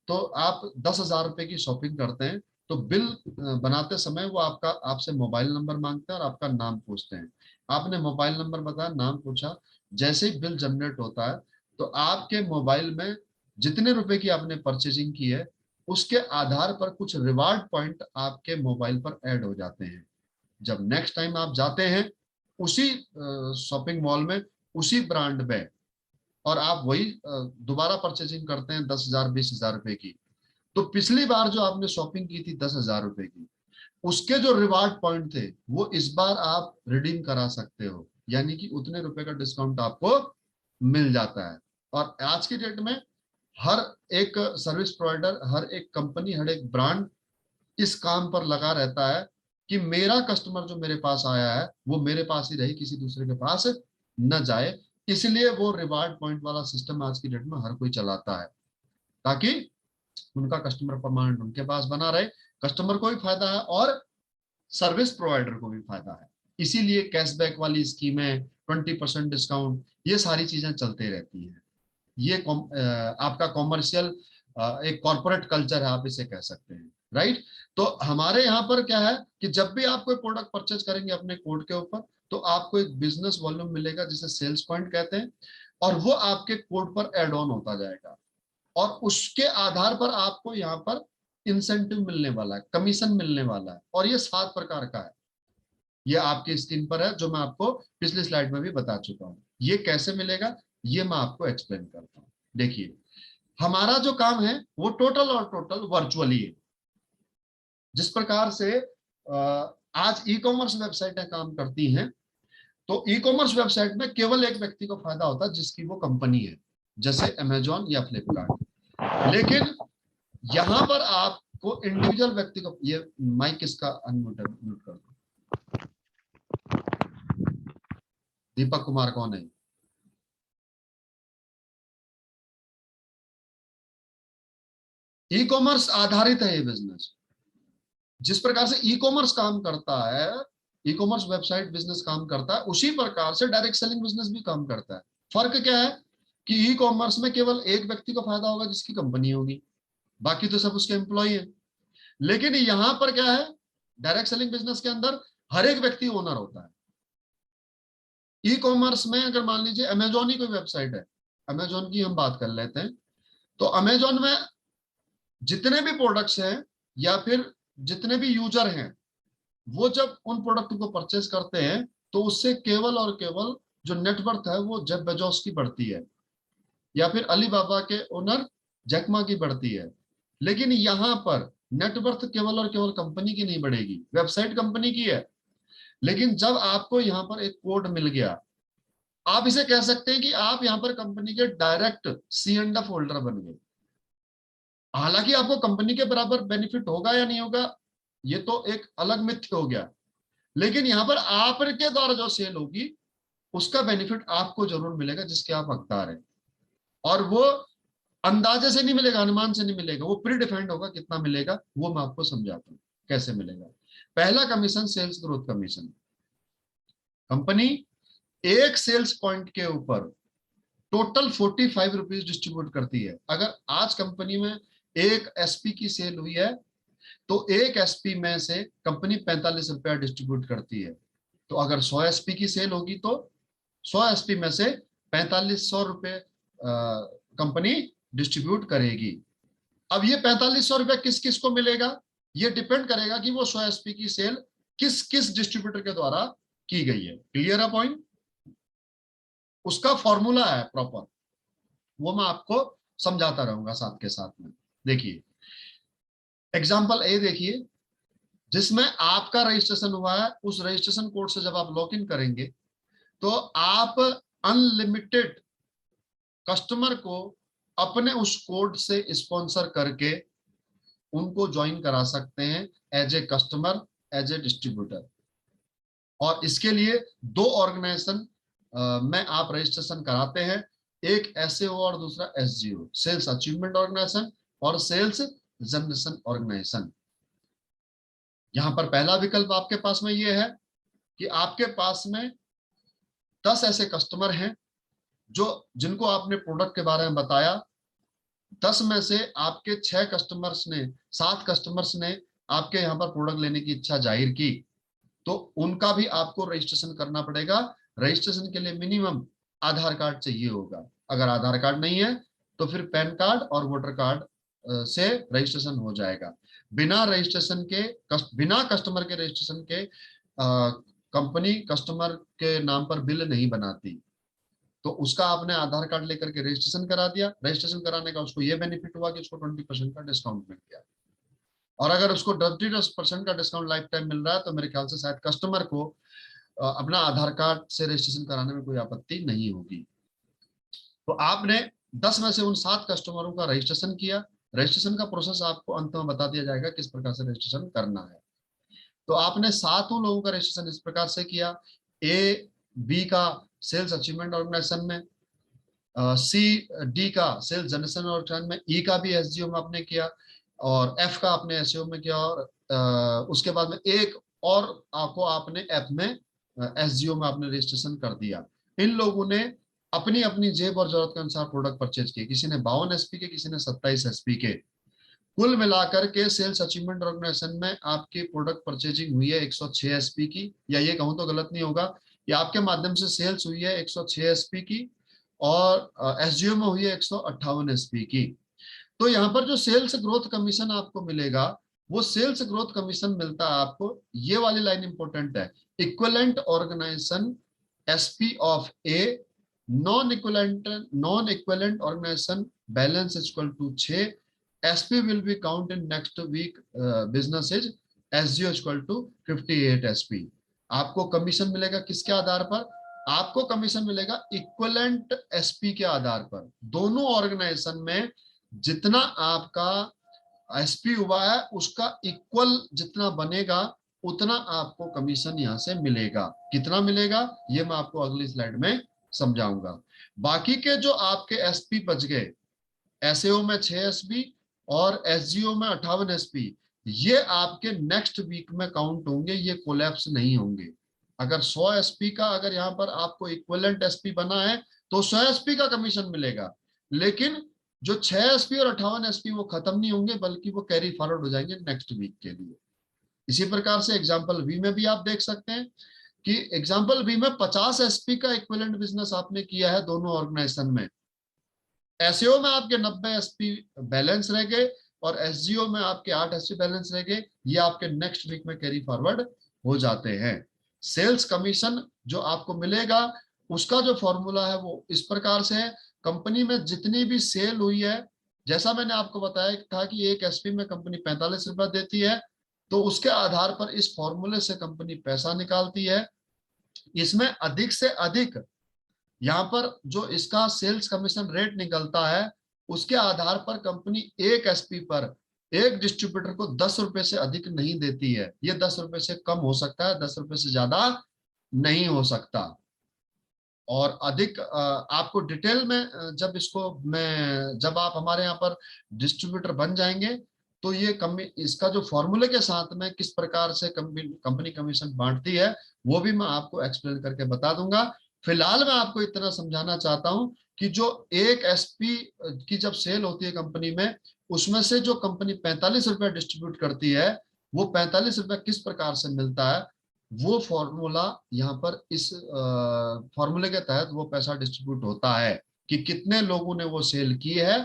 तो आप 10,000 रुपए की शॉपिंग करते हैं, तो बिल बनाते समय वो आपका आपसे मोबाइल नंबर मांगते हैं और आपका नाम पूछते हैं। आपने मोबाइल नंबर बताया, नाम पूछा, जैसे ही बिल जनरेट होता है तो आपके मोबाइल में जितने रुपए की आपने परचेजिंग की है उसके आधार पर कुछ रिवार्ड पॉइंट आपके मोबाइल पर ऐड हो जाते हैं। जब नेक्स्ट टाइम आप जाते हैं उसी शॉपिंग मॉल में, उसी ब्रांड में, और आप वही दोबारा परचेजिंग करते हैं 10,000 20,000 रुपए की, तो पिछली बार जो आपने शॉपिंग की थी 10,000 रुपए की, उसके जो रिवार्ड पॉइंट थे वो इस बार आप रिडीम करा सकते हो, यानी कि उतने रुपए का डिस्काउंट आपको मिल जाता है। और आज की डेट में हर एक सर्विस प्रोवाइडर, हर एक कंपनी, हर एक ब्रांड इस काम पर लगा रहता है कि मेरा कस्टमर जो मेरे पास आया है वो मेरे पास ही रहे, किसी दूसरे के पास न जाए। इसलिए वो रिवार्ड पॉइंट वाला सिस्टम आज की डेट में हर कोई चलाता है, ताकि उनका कस्टमर परमानेंट उनके पास बना रहे। कस्टमर को भी फायदा है और सर्विस प्रोवाइडर को भी फायदा है। इसीलिए कैशबैक वाली स्कीमें, 20% डिस्काउंट, ये सारी चीजें चलते रहती हैं। ये आपका कॉमर्शियल एक कॉर्पोरेट कल्चर है, आप इसे कह सकते हैं, राइट। तो हमारे यहाँ पर क्या है कि जब भी आप कोई प्रोडक्ट परचेज करेंगे अपने कोड के ऊपर, तो आपको एक बिजनेस वॉल्यूम मिलेगा जिसे सेल्स पॉइंट कहते हैं, और वो आपके कोड पर एड ऑन होता जाएगा, और उसके आधार पर आपको यहाँ पर इंसेंटिव मिलने वाला है, कमीशन मिलने वाला है, और ये 7 प्रकार का है। ये आपकी स्क्रीन पर है, जो मैं आपको पिछली स्लाइड में भी बता चुका हूँ। ये कैसे मिलेगा ये मैं आपको एक्सप्लेन करता हूँ। देखिए, हमारा जो काम है वो टोटल और टोटल वर्चुअली है। जिस प्रकार से आज ई कॉमर्स वेबसाइटें काम करती हैं, तो ई कॉमर्स वेबसाइट में केवल एक व्यक्ति को फायदा होता है जिसकी वो कंपनी है, जैसे अमेजॉन या फ्लिपकार्ट। लेकिन यहां पर आपको इंडिविजुअल व्यक्ति को, ये माइक इसका अनम्यूट म्यूट कर दो। दीपक कुमार कौन है? ई कॉमर्स आधारित है ये बिजनेस। जिस प्रकार से ई कॉमर्स काम करता है, ई कॉमर्स वेबसाइट बिजनेस काम करता है, उसी प्रकार से डायरेक्ट सेलिंग बिजनेस भी काम करता है। फर्क क्या है कि ई कॉमर्स में केवल एक व्यक्ति को फायदा होगा जिसकी कंपनी होगी, बाकी तो सब उसके एम्प्लॉय है। लेकिन यहां पर क्या है, डायरेक्ट सेलिंग बिजनेस के अंदर हर एक व्यक्ति ओनर होता है। ई कॉमर्स में अगर मान लीजिए अमेजॉन ही कोई वेबसाइट है, अमेजॉन की हम बात कर लेते हैं, तो अमेजॉन में जितने भी प्रोडक्ट्स हैं या फिर जितने भी यूजर हैं, वो जब उन प्रोडक्ट को परचेज करते हैं तो उससे केवल और केवल जो नेटवर्थ है वो जेफ बेजोस की बढ़ती है, या फिर अलीबाबा के ओनर जैकमा की बढ़ती है। लेकिन यहां पर नेटवर्थ केवल और केवल कंपनी की नहीं बढ़ेगी, वेबसाइट कंपनी की है। लेकिन जब आपको यहाँ पर एक कोड मिल गया, आप इसे कह सकते हैं कि आप यहाँ पर कंपनी के direct C and F holder बन गए। हालांकि आपको कंपनी के बराबर बेनिफिट होगा या नहीं होगा ये तो एक अलग मिथ्य हो गया, लेकिन यहाँ पर आपके द्वारा जो सेल होगी उसका बेनिफिट आपको जरूर मिलेगा जिसके आप हकदार हैं। और वो अंदाजे से नहीं मिलेगा, अनुमान से नहीं मिलेगा, वो प्री डिफाइंड होगा। कितना मिलेगा वो मैं आपको समझाता हूँ कैसे मिलेगा। पहला commission sales growth commission. Company एक सेल्स पॉइंट के ऊपर टोटल 45 रुपीज डिस्ट्रीब्यूट करती है। अगर आज कंपनी में एक एसपी की सेल हुई है तो एक एसपी में से कंपनी 45 रुपया डिस्ट्रीब्यूट करती है। तो अगर 100 एसपी की सेल होगी तो 100 एसपी में से 4500 रुपए कंपनी डिस्ट्रीब्यूट करेगी। अब ये 4500 रुपया किस किस को मिलेगा, ये डिपेंड करेगा कि वो 100 एसपी की सेल किस किस डिस्ट्रीब्यूटर के द्वारा की गई है। क्लियर है पॉइंट? उसका फॉर्मूला है प्रॉपर, वो मैं आपको समझाता रहूंगा साथ के साथ में। देखिए एग्जांपल ए देखिए, जिसमें आपका रजिस्ट्रेशन हुआ है, उस रजिस्ट्रेशन कोड से जब आप लॉग इन करेंगे तो आप अनलिमिटेड कस्टमर को अपने उस कोड से स्पॉन्सर करके उनको ज्वाइन करा सकते हैं as a customer, as a distributor. और इसके लिए 2 ऑर्गेनाइजेशन में आप रजिस्ट्रेशन कराते हैं, एक एसएओ और दूसरा एसजीओ, सेल्स अचीवमेंट ऑर्गेनाइजेशन और सेल्स जनरेशन ऑर्गेनाइजेशन। यहाँ पर पहला विकल्प आपके पास में ये है कि आपके पास में 10 ऐसे कस्टमर हैं जो जिनको आपने प्रोडक्ट के बारे में बताया। 10 में से आपके 6 कस्टमर्स ने 7 कस्टमर्स ने आपके यहाँ पर प्रोडक्ट लेने की इच्छा जाहिर की, तो उनका भी आपको रजिस्ट्रेशन करना पड़ेगा। रजिस्ट्रेशन के लिए मिनिमम आधार कार्ड चाहिए होगा। अगर आधार कार्ड नहीं है तो फिर पैन कार्ड और वोटर कार्ड से रजिस्ट्रेशन हो जाएगा। बिना रजिस्ट्रेशन के, बिना कस्टमर के रजिस्ट्रेशन के कंपनी कस्टमर के नाम पर बिल नहीं बनाती। तो उसका आपने आधार कार्ड लेकर के रजिस्ट्रेशन करा दिया। रजिस्ट्रेशन कराने का उसको ये बेनिफिट हुआ कि उसको 20% का डिस्काउंट मिल गया। और अगर उसको 20% का डिस्काउंट लाइफ टाइम मिल रहा है तो मेरे ख्याल से शायद कस्टमर को अपना आधार कार्ड से रजिस्ट्रेशन कराने में कोई आपत्ति नहीं होगी। तो आपने 10 में से उन 7 कस्टमरों का रजिस्ट्रेशन किया। रजिस्ट्रेशन का प्रोसेस आपको अंत में बता दिया जाएगा किस प्रकार से रजिस्ट्रेशन करना है। तो आपने 7 लोगों का रजिस्ट्रेशन इस प्रकार से किया। ए बी का सेल्स अचीवमेंट ऑर्गेनाइजेशन में, सी डी का सेल्स जनरेशन ऑर्गेनाइजेशन में, ई का भी एसजीओ में आपने किया और एफ का आपने एसईओ में किया और उसके बाद में एक और आपको आपने एफ में एसजीओ में आपने रजिस्ट्रेशन कर दिया। इन लोगों ने अपनी अपनी जेब और जरूरत के अनुसार प्रोडक्ट परचेज किए। किसी ने 52 एसपी के, किसी ने 27 एसपी के। कुल मिलाकर के सेल्स अचीवमेंट ऑर्गेनाइजेशन में आपकी प्रोडक्ट परचेजिंग हुई है 106 एसपी की, या ये कहूं तो गलत नहीं होगा, ये आपके माध्यम से सेल्स हुई है 106 एसपी की और एसजीओ में हुई है 158 एसपी की। तो यहाँ पर जो सेल्स ग्रोथ कमीशन आपको मिलेगा, वो सेल्स ग्रोथ कमीशन मिलता है आपको, ये वाली लाइन इंपॉर्टेंट है, equivalent organisation SP of a non equivalent organisation balance equal to 6 SP will be count in next week business is SGO equal to 58 SP. आपको कमीशन मिलेगा किसके आधार पर? आपको कमीशन मिलेगा इक्विवेलेंट एसपी के आधार पर। दोनों ऑर्गेनाइजेशन में जितना आपका एसपी हुआ है उसका इक्वल जितना बनेगा उतना आपको कमीशन यहां से मिलेगा। कितना मिलेगा ये मैं आपको अगली स्लाइड में समझाऊंगा। बाकी के जो आपके एसपी बच गए, एसएओ में 6 एसपी और एसजीओ में 58 एसपी, ये आपके नेक्स्ट वीक में काउंट होंगे, ये कोलैप्स नहीं होंगे। अगर 100 एसपी का अगर यहाँ पर आपको इक्विवेलेंट एसपी बना है तो 100 एसपी का कमीशन मिलेगा, लेकिन जो 6 एसपी और 58 एसपी वो खत्म नहीं होंगे, बल्कि वो कैरी फॉरवर्ड हो जाएंगे नेक्स्ट वीक के लिए। इसी प्रकार से एग्जांपल बी में भी आप देख सकते हैं कि एग्जांपल बी में 50 एसपी का इक्विवेलेंट बिजनेस आपने किया है दोनों ऑर्गेनाइजेशन में। एसईओ में आपके 90 एसपी बैलेंस रह गए और एसजीओ में आपके 8 एसपी बैलेंस रह गए, ये आपके नेक्स्ट वीक में कैरी फॉरवर्ड हो जाते हैं। सेल्स कमीशन जो आपको मिलेगा उसका जो फॉर्मूला है वो इस प्रकार से है। कंपनी में जितनी भी सेल हुई है, जैसा मैंने आपको बताया था कि एक एसपी में कंपनी 45 रुपया देती है, तो उसके आधार पर इस फॉर्मूले से कंपनी पैसा निकालती है। इसमें अधिक से अधिक यहाँ पर जो इसका सेल्स कमीशन रेट निकलता है उसके आधार पर कंपनी एक एसपी पर एक डिस्ट्रीब्यूटर को 10 रुपए से अधिक नहीं देती है। ये 10 रुपए से कम हो सकता है, 10 रुपए से ज्यादा नहीं हो सकता। और अधिक आपको डिटेल में जब इसको मैं जब आप हमारे यहाँ पर डिस्ट्रीब्यूटर बन जाएंगे तो ये इसका जो फॉर्मूले के साथ में किस प्रकार से कंपनी कमीशन बांटती है वो भी मैं आपको एक्सप्लेन करके बता दूंगा। फिलहाल मैं आपको इतना समझाना चाहता हूं कि जो एक एसपी की जब सेल होती है कंपनी में, उसमें से जो कंपनी 45 रुपया डिस्ट्रीब्यूट करती है, वो 45 रुपया किस प्रकार से मिलता है, वो फॉर्मूला यहाँ पर इस फॉर्मूले के तहत वो पैसा डिस्ट्रीब्यूट होता है कि कितने लोगों ने वो सेल की है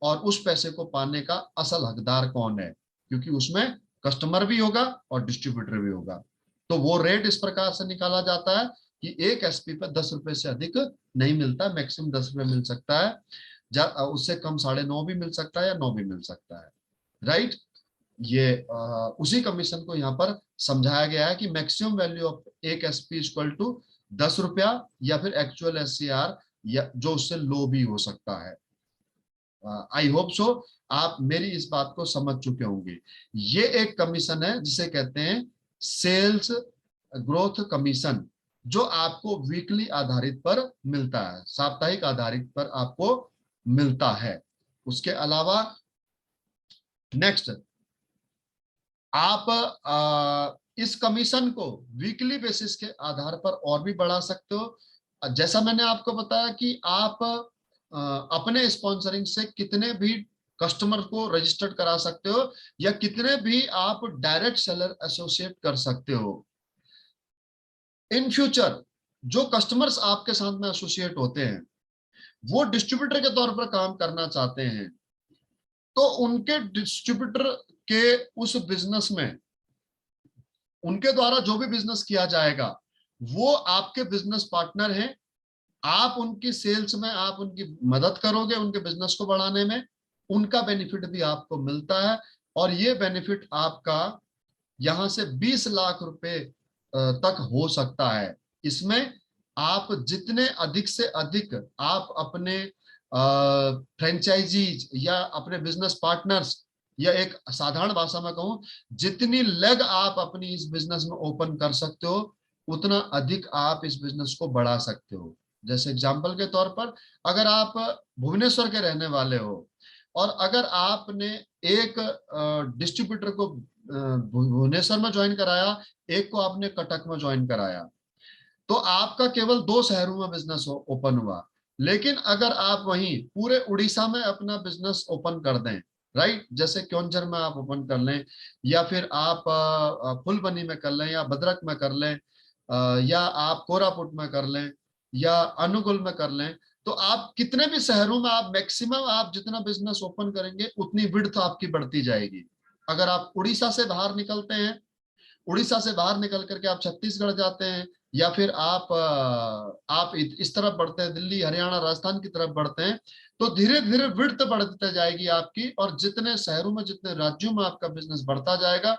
और उस पैसे को पाने का असल हकदार कौन है, क्योंकि उसमें कस्टमर भी होगा और डिस्ट्रीब्यूटर भी होगा। तो वो रेट इस प्रकार से निकाला जाता है कि एक एसपी पे 10 रुपए से अधिक नहीं मिलता, मैक्सिमम 10 रुपए मिल सकता है, उससे कम 9.5 भी मिल सकता है या 9 भी मिल सकता है। राइट, ये उसी कमीशन को यहाँ पर समझाया गया है कि मैक्सिमम वैल्यू ऑफ एक एसपी इक्वल टू 10 रुपया या फिर एक्चुअल एससीआर या जो उससे लो भी हो सकता है। आई होप सो आप मेरी इस बात को समझ चुके होंगे। ये एक कमीशन है जिसे कहते हैं सेल्स ग्रोथ कमीशन, जो आपको वीकली आधारित पर मिलता है, साप्ताहिक आधारित पर आपको मिलता है। उसके अलावा नेक्स्ट आप इस कमीशन को वीकली बेसिस के आधार पर और भी बढ़ा सकते हो। जैसा मैंने आपको बताया कि आप अपने स्पॉन्सरिंग से कितने भी कस्टमर को रजिस्टर्ड करा सकते हो या कितने भी आप डायरेक्ट सेलर एसोसिएट कर सकते हो। इन फ्यूचर जो कस्टमर्स आपके साथ में एसोसिएट होते हैं वो डिस्ट्रीब्यूटर के तौर पर काम करना चाहते हैं, तो उनके डिस्ट्रीब्यूटर के उस बिजनेस में उनके द्वारा जो भी बिजनेस किया जाएगा वो आपके बिजनेस पार्टनर हैं। आप उनकी सेल्स में आप उनकी मदद करोगे उनके बिजनेस को बढ़ाने में, उनका बेनिफिट भी आपको मिलता है। और ये बेनिफिट आपका यहां से 20 लाख रुपए तक हो सकता है। इसमें आप जितने अधिक से अधिक आप अपने फ्रेंचाइजीज या अपने बिजनेस पार्टनर्स, या एक साधारण भाषा में कहूं, जितनी लेग आप अपनी इस बिजनेस में ओपन कर सकते हो उतना अधिक आप इस बिजनेस को बढ़ा सकते हो। जैसे एग्जांपल के तौर पर, अगर आप भुवनेश्वर के रहने वाले हो और अगर आपने एक डिस्ट्रीब्यूटर को भुवनेश्वर में ज्वाइन कराया, एक को आपने कटक में ज्वाइन कराया, तो आपका केवल 2 शहरों में बिजनेस ओपन हुआ। लेकिन अगर आप वहीं पूरे उड़ीसा में अपना बिजनेस ओपन कर दें, राइट, जैसे क्योंझर में आप ओपन कर लें, या फिर आप फुलबनी में कर लें, या भद्रक में कर लें, या आप कोरापुट में कर लें, या अनुगुल में कर लें, तो आप कितने भी शहरों में आप मैक्सिमम आप जितना बिजनेस ओपन करेंगे उतनी विड्थ आपकी बढ़ती जाएगी। अगर आप उड़ीसा से बाहर निकलते हैं, उड़ीसा से बाहर निकल करके आप छत्तीसगढ़ जाते हैं, या फिर आप इस तरफ बढ़ते हैं, दिल्ली हरियाणा राजस्थान की तरफ बढ़ते हैं, तो धीरे धीरे विड्थ बढ़ती जाएगी आपकी। और जितने शहरों में जितने राज्यों में आपका बिजनेस बढ़ता जाएगा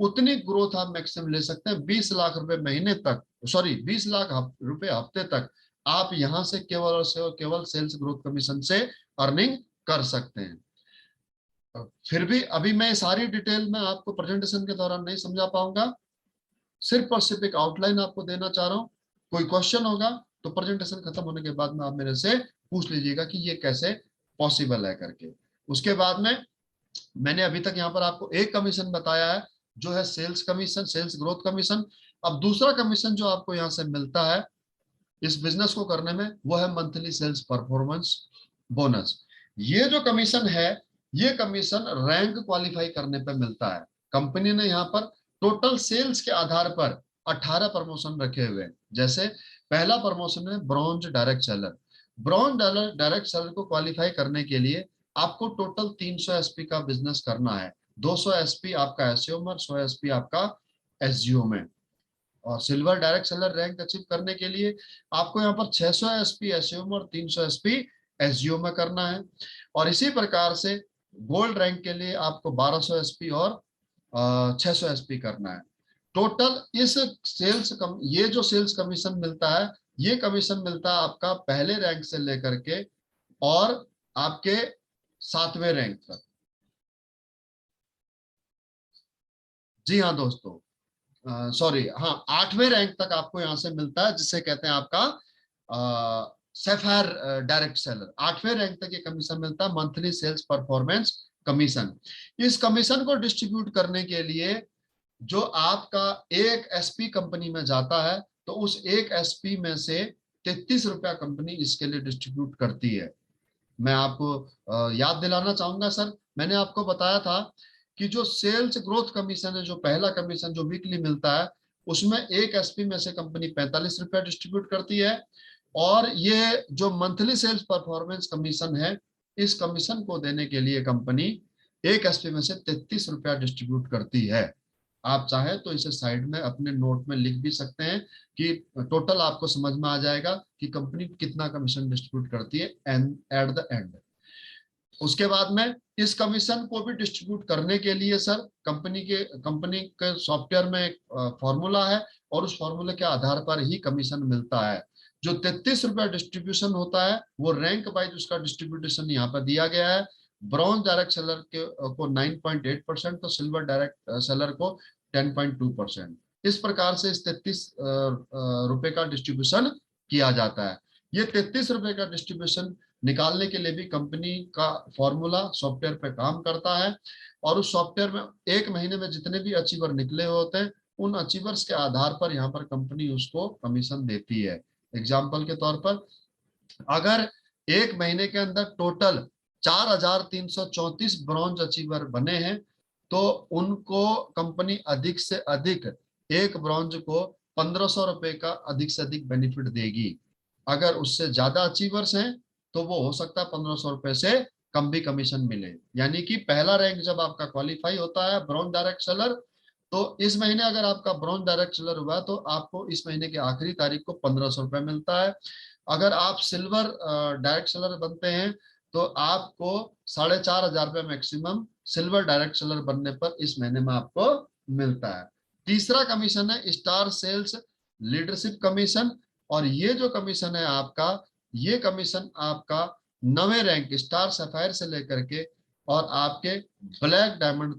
उतनी ग्रोथ आप मैक्सिमम ले सकते हैं। 20 लाख रुपए महीने तक, सॉरी 20 लाख रुपए हफ्ते तक आप यहां से केवल और केवल सेल्स ग्रोथ कमीशन से अर्निंग कर सकते हैं। फिर भी अभी मैं सारी डिटेल में आपको प्रेजेंटेशन के दौरान नहीं समझा पाऊंगा, सिर्फ और सिर्फ एक आउटलाइन आपको देना चाह रहा हूं। कोई क्वेश्चन होगा तो प्रेजेंटेशन खत्म होने के बाद में आप मेरे से पूछ लीजिएगा कि ये कैसे पॉसिबल है करके। उसके बाद में मैंने अभी तक यहाँ पर आपको एक कमीशन बताया है जो है sales commission, sales growth commission. अब दूसरा कमीशन जो आपको यहाँ से मिलता है इस बिजनेस को करने में वो है मंथली सेल्स परफॉर्मेंस बोनस। ये जो कमीशन है ये कमीशन रैंक क्वालिफाई करने पे मिलता है। कंपनी ने यहाँ पर टोटल सेल्स के आधार पर 18 प्रमोशन रखे हुए हैं। जैसे पहला प्रमोशन है bronze direct seller. Bronze direct seller को क्वालिफाई करने के लिए आपको टोटल 300 एसपी का बिजनेस करना है। 200 एसपी आपका एसईओ में, 100 एसपी आपका एसजीओ में। और silver direct seller rank achieve करने के लिए आपको यहाँ पर 600 एसपी एसईओ में और 300 एसपी एसजीओ में करना है। और इसी प्रकार से गोल्ड रैंक के लिए आपको 1200 एसपी और 600 एसपी करना है। टोटल इस ये जो सेल्स कमीशन मिलता है ये कमीशन मिलता है आपका पहले रैंक से लेकर के और आपके 7वें रैंक तक। जी हाँ दोस्तों, सॉरी, हाँ 8वें रैंक तक आपको यहां से मिलता है, जिसे कहते हैं आपका सैफायर डायरेक्ट सेलर। 8वें रैंक तक ये कमीशन मिलता है, मंथली सेल्स परफॉर्मेंस कमीशन। इस कमीशन को डिस्ट्रीब्यूट करने के लिए जो आपका एक एसपी कंपनी में जाता है तो उस एक एसपी में से 33 रुपया कंपनी इसके लिए डिस्ट्रीब्यूट करती है। मैं आपको याद दिलाना चाहूंगा सर, मैंने आपको बताया था कि जो सेल्स ग्रोथ कमीशन है, जो पहला कमीशन जो वीकली मिलता है, उसमें एक एसपी में से कंपनी 45 रुपया डिस्ट्रीब्यूट करती है। और ये जो मंथली सेल्स परफॉर्मेंस कमीशन है, इस कमीशन को देने के लिए कंपनी एक एसपी में से 33 रुपया डिस्ट्रीब्यूट करती है। आप चाहे तो इसे साइड में अपने नोट में लिख भी सकते हैं कि टोटल आपको समझ में आ जाएगा कि कंपनी कितना कमीशन डिस्ट्रीब्यूट करती है एट द एंड। उसके बाद में इस कमीशन को भी डिस्ट्रीब्यूट करने के लिए सर कंपनी के सॉफ्टवेयर में एक फॉर्मूला है और उस फॉर्मूले के आधार पर ही कमीशन मिलता है। जो 33 रुपया डिस्ट्रीब्यूशन होता है वो रैंक वाइज उसका डिस्ट्रीब्यूशन यहाँ पर दिया गया है। ब्रॉन्ज डायरेक्ट सेलर को 9.8%, तो सिल्वर डायरेक्ट सेलर को 10.2%। इस प्रकार से इस 33 रुपए का डिस्ट्रीब्यूशन किया जाता है। ये 33 रुपए का डिस्ट्रीब्यूशन निकालने के लिए भी कंपनी का फॉर्मूला सॉफ्टवेयर पे काम करता है, और उस सॉफ्टवेयर में 1 महीने में जितने भी अचीवर निकले होते हैं, उन अचीवर्स के आधार पर यहाँ पर कंपनी उसको कमीशन देती है। एग्जाम्पल के तौर पर, अगर 1 महीने के अंदर टोटल 4,334 ब्रॉन्ज अचीवर बने हैं, तो उनको कंपनी अधिक से अधिक एक ब्रॉन्ज को 1,500 रुपए का अधिक से अधिक बेनिफिट देगी। अगर उससे ज्यादा अचीवर्स हैं तो वो हो सकता है 1,500 रुपए से कम भी कमीशन मिले। यानी कि पहला रैंक जब आपका क्वालिफाई होता है ब्रॉन्ज डायरेक्ट सेलर, तो इस महीने अगर आपका ब्रॉन्ज डायरेक्ट सेलर हुआ तो आपको इस महीने की आखिरी तारीख को 1,500 रुपए मिलता है। अगर आप सिल्वर डायरेक्ट सेलर बनते हैं तो आपको 4,500 रुपए मैक्सिमम सिल्वर डायरेक्ट सेलर बनने पर इस महीने में आपको मिलता है। तीसरा कमीशन है स्टार सेल्स लीडरशिप कमीशन, और ये जो कमीशन है आपका, ये कमीशन आपका 9वें रैंक स्टार सफायर से लेकर के और आपके black diamond,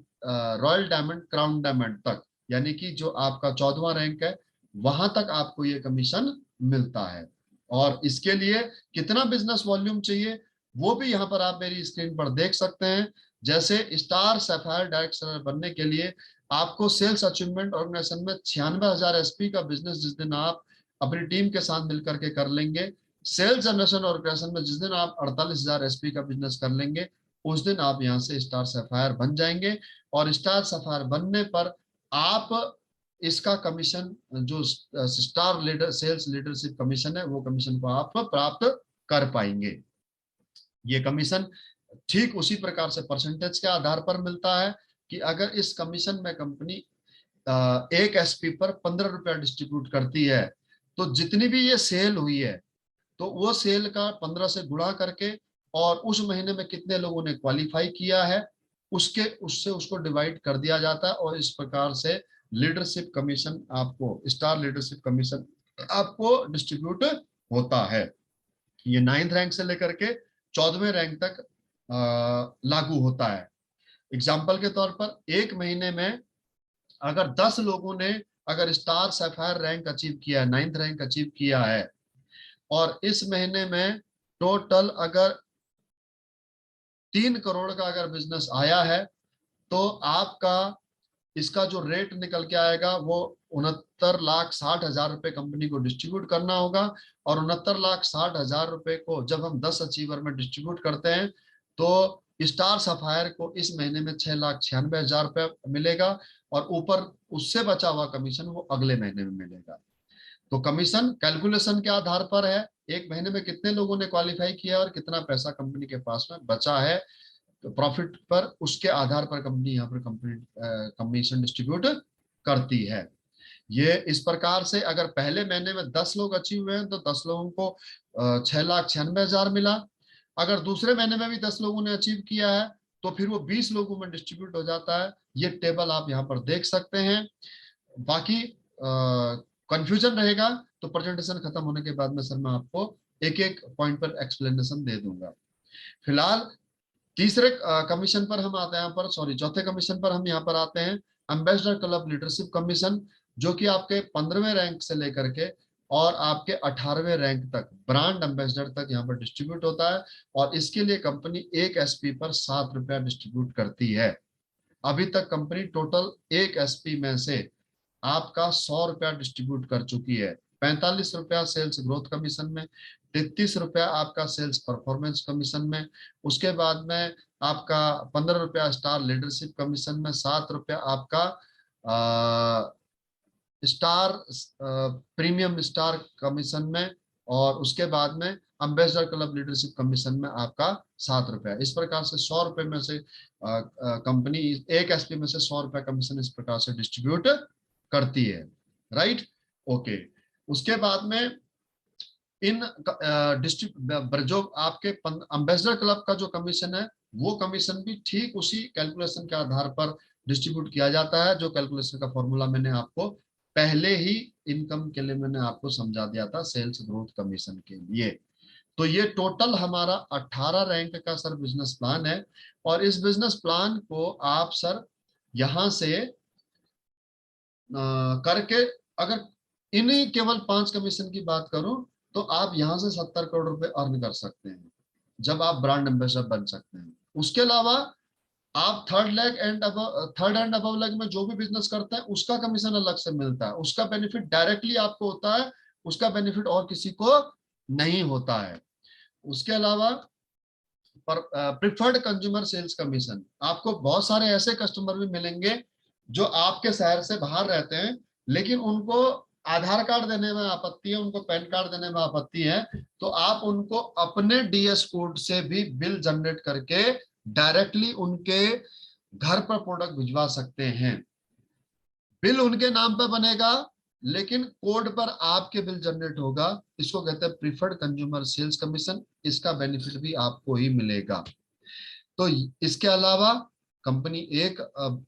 royal diamond, crown diamond तक, यानी कि जो आपका 14वां रैंक है वहां तक आपको ये कमीशन मिलता है। और इसके लिए कितना बिजनेस वॉल्यूम चाहिए वो भी यहाँ पर आप मेरी स्क्रीन पर देख सकते हैं। जैसे स्टार सफायर डायरेक्ट सेलर बनने के लिए आपको सेल्स अचीवमेंट ऑर्गेनाइजेशन में 96,000 एसपी का बिजनेस जिस दिन आप अपनी टीम के साथ मिलकर के कर लेंगे, सेल्स जनरेशन ऑर्गेनाइजेशन में जिस दिन आप 48,000 एसपी का बिजनेस कर लेंगे, उस दिन आप यहाँ से स्टार सफायर बन जाएंगे। और स्टार सफायर बनने पर आप इसका कमीशन, जो star leader sales leadership commission है, वो कमीशन को आप प्राप्त कर पाएंगे। ये कमीशन ठीक उसी प्रकार से परसेंटेज के आधार पर मिलता है कि अगर इस कमीशन में कंपनी एक एसपी पर 15 रुपया डिस्ट्रीब्यूट करती है, तो जितनी भी ये सेल हुई है तो वो सेल का 15 से गुणा करके और उस महीने में कितने लोगों ने क्वालिफाई किया है उससे उसको डिवाइड कर दिया जाता है, और इस प्रकार से लीडरशिप कमीशन आपको, स्टार लीडरशिप कमीशन आपको डिस्ट्रीब्यूट होता है। ये 9th रैंक से लेकर के 14वें रैंक तक लागू होता है। एग्जाम्पल के तौर पर 1 महीने में अगर 10 लोगों ने अगर स्टार सैफायर रैंक अचीव किया है, 9th रैंक अचीव किया है, और इस महीने में टोटल अगर 3 करोड़ का अगर बिजनेस आया है, तो आपका इसका जो रेट निकल के आएगा वो 69,60,000 रुपए कंपनी को डिस्ट्रीब्यूट करना होगा। और 69,60,000 रुपए को जब हम 10 अचीवर में डिस्ट्रीब्यूट करते हैं तो स्टार सफायर को इस महीने में 6,96,000 रुपए मिलेगा, और ऊपर उससे बचा हुआ कमीशन वो अगले महीने में मिलेगा। तो कमीशन कैलकुलेशन के आधार पर है, 1 महीने में कितने लोगों ने क्वालिफाई किया और कितना पैसा कंपनी के पास में बचा है प्रॉफिट पर, उसके आधार पर कंपनी यहाँ पर कंपनी कमीशन डिस्ट्रीब्यूट करती है। ये इस प्रकार से अगर पहले महीने में 10 लोग अचीव हुए हैं तो 10 लोगों को 6,96,000 मिला। अगर दूसरे महीने में भी 10 लोगों ने अचीव किया है तो फिर वो 20 लोगों में डिस्ट्रीब्यूट हो जाता है। ये टेबल आप यहाँ पर देख सकते हैं। बाकी कंफ्यूजन रहेगा तो प्रेजेंटेशन खत्म होने के बाद में सर मैं आपको एक एक पॉइंट पर एक्सप्लेनेशन दे दूंगा। फिलहाल तीसरे कमीशन पर हम आते हैं, पर सॉरी चौथे कमीशन पर हम यहाँ पर आते हैं, एम्बेसडर क्लब लीडरशिप कमीशन, जो कि आपके 15वें रैंक से लेकर के और आपके 18वें रैंक तक ब्रांड एम्बेसडर तक यहाँ पर डिस्ट्रीब्यूट होता है। और इसके लिए कंपनी एक एसपी पर 7 रुपया डिस्ट्रीब्यूट करती है। अभी तक कंपनी टोटल एक एसपी में से आपका 100 रुपया डिस्ट्रीब्यूट कर चुकी है। 45 रुपया सेल्स ग्रोथ कमीशन में, 33 रुपया आपका सेल्स परफॉर्मेंस कमीशन में, उसके बाद में आपका 15 रुपया स्टार लीडरशिप कमीशन में, 7 रुपया आपका स्टार प्रीमियम स्टार कमीशन में, और उसके बाद में एम्बेसडर क्लब लीडरशिप कमीशन में आपका 7 रुपया। इस प्रकार से 100 रुपए में से कंपनी एक एसपी में से 100 रुपया कमीशन इस प्रकार से डिस्ट्रीब्यूट करती है। Right, okay. उसके बाद में इन जो आपके एम्बेसडर क्लब का जो कमीशन है वो कमीशन भी ठीक उसी कैलकुलेशन के आधार पर डिस्ट्रीब्यूट किया जाता है, जो कैलकुलेशन का फॉर्मूला मैंने आपको पहले ही इनकम के लिए मैंने आपको समझा दिया था सेल्स ग्रोथ कमीशन के लिए। तो ये टोटल हमारा 18 रैंक का सर बिजनेस प्लान है, और इस बिजनेस प्लान को आप सर यहां से करके, अगर इन्हीं केवल 5 कमीशन की बात करूं तो आप यहां से 70 करोड़ रुपए अर्न कर सकते हैं। जब आप ब्रांड एम्बेसडर बन सकते हैं। उसके अलावा आप थर्ड एंड अबव लेग में जो भी बिजनेस करते हैं उसका कमीशन अलग से मिलता है, उसका बेनिफिट डायरेक्टली आपको होता है, उसका बेनिफिट और किसी को नहीं होता है। उसके अलावा प्रिफर्ड कंज्यूमर सेल्स कमीशन, आपको बहुत सारे ऐसे कस्टमर भी मिलेंगे जो आपके शहर से बाहर रहते हैं, लेकिन उनको आधार कार्ड देने में आपत्ति है, उनको पैन कार्ड देने में आपत्ति है, तो आप उनको अपने डीएस कोड से भी बिल जनरेट करके डायरेक्टली उनके घर पर प्रोडक्ट भिजवा सकते हैं। बिल उनके नाम पे बनेगा, लेकिन कोड पर आपके बिल जनरेट होगा। इसको कहते हैं प्रीफर्ड कंज्यूमर सेल्स कमीशन। इसका बेनिफिट भी आपको ही मिलेगा। तो इसके अलावा कंपनी एक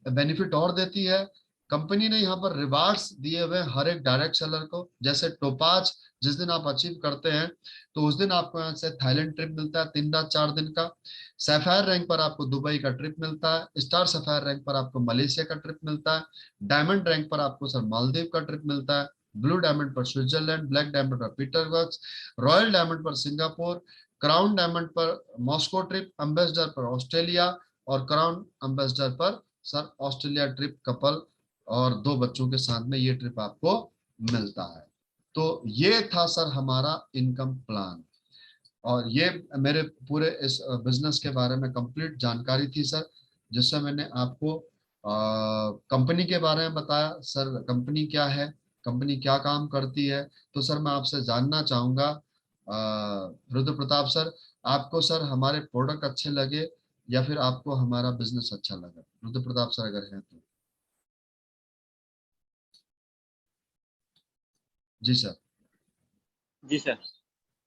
बेनिफिट और देती है, कंपनी ने यहाँ पर रिवार्ड्स दिए हुए हर एक डायरेक्ट सेलर को। जैसे टोपाज जिस दिन आप अचीव करते हैं तो उस दिन आपको यहाँ से थाईलैंड ट्रिप मिलता है 3 रात 4 दिन का। सैफायर रैंक पर आपको दुबई का ट्रिप मिलता है। स्टार सैफायर रैंक पर आपको मलेशिया का ट्रिप मिलता है। डायमंड रैंक पर आपको सर मालदीव का ट्रिप मिलता है। ब्लू डायमंड पर स्विट्जरलैंड, ब्लैक डायमंड पर पीटरबर्ग, रॉयल डायमंड पर सिंगापुर, क्राउन डायमंड पर मॉस्को ट्रिप, एम्बेसडर पर ऑस्ट्रेलिया, और क्राउन एम्बेसडर पर सर ऑस्ट्रेलिया ट्रिप कपल और 2 बच्चों के साथ में ये ट्रिप आपको मिलता है। तो ये था सर हमारा इनकम प्लान, और ये मेरे पूरे इस बिजनेस के बारे में कंप्लीट जानकारी थी सर, जिससे मैंने आपको कंपनी के बारे में बताया। सर कंपनी क्या है, कंपनी क्या काम करती है, तो सर मैं आपसे जानना चाहूंगा रुद्र प्रताप सर, आपको सर हमारे प्रोडक्ट अच्छे लगे या फिर आपको हमारा बिजनेस अच्छा लगा? रुद्र प्रताप सर अगर हैं तो। जी सर। जी सर।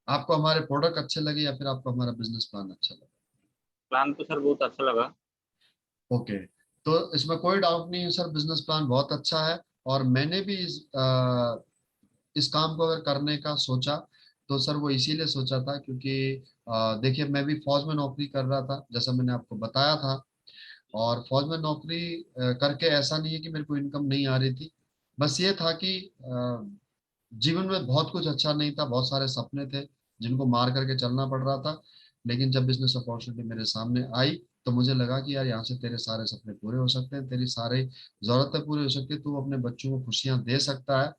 आपको हमारे प्रोडक्ट अच्छे लगे या फिर आपको हमारा बिजनेस प्लान अच्छा लगा? प्लान तो सर बहुत अच्छा लगा। ओके, तो इसमें कोई डाउट नहीं है सर, बिजनेस प्लान बहुत अच्छा है। और मैंने भी इस काम को अगर करने का सोचा तो सर वो इसीलिए सोचा था क्योंकि देखिए मैं भी फौज में नौकरी कर रहा था जैसा मैंने आपको बताया था। और फौज में नौकरी करके ऐसा नहीं है कि मेरे को इनकम नहीं आ रही थी, बस ये था कि जीवन में बहुत कुछ अच्छा नहीं था, बहुत सारे सपने थे जिनको मार करके चलना पड़ रहा था। लेकिन जब बिजनेस अपॉर्चुनिटी मेरे सामने आई तो मुझे लगा कि यार यहाँ से तेरे सारे सपने पूरे हो सकते हैं, तेरी सारी जरूरतें पूरी हो सकती है, तू अपने बच्चों को खुशियां दे सकता है।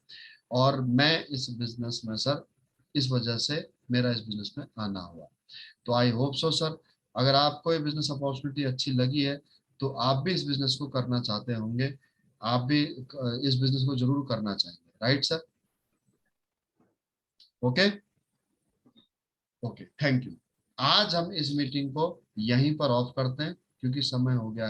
और मैं इस बिजनेस में सर, इस वजह से मेरा इस बिजनेस में आना हुआ। तो आई होप सो सर, अगर आपको ये बिजनेस अपॉर्चुनिटी अच्छी लगी है तो आप भी इस बिजनेस को करना चाहते होंगे, आप भी इस बिजनेस को जरूर करना चाहेंगे, right sir? Okay. Okay, thank you. आज हम इस मीटिंग को यहीं पर ऑफ करते हैं क्योंकि समय हो गया है।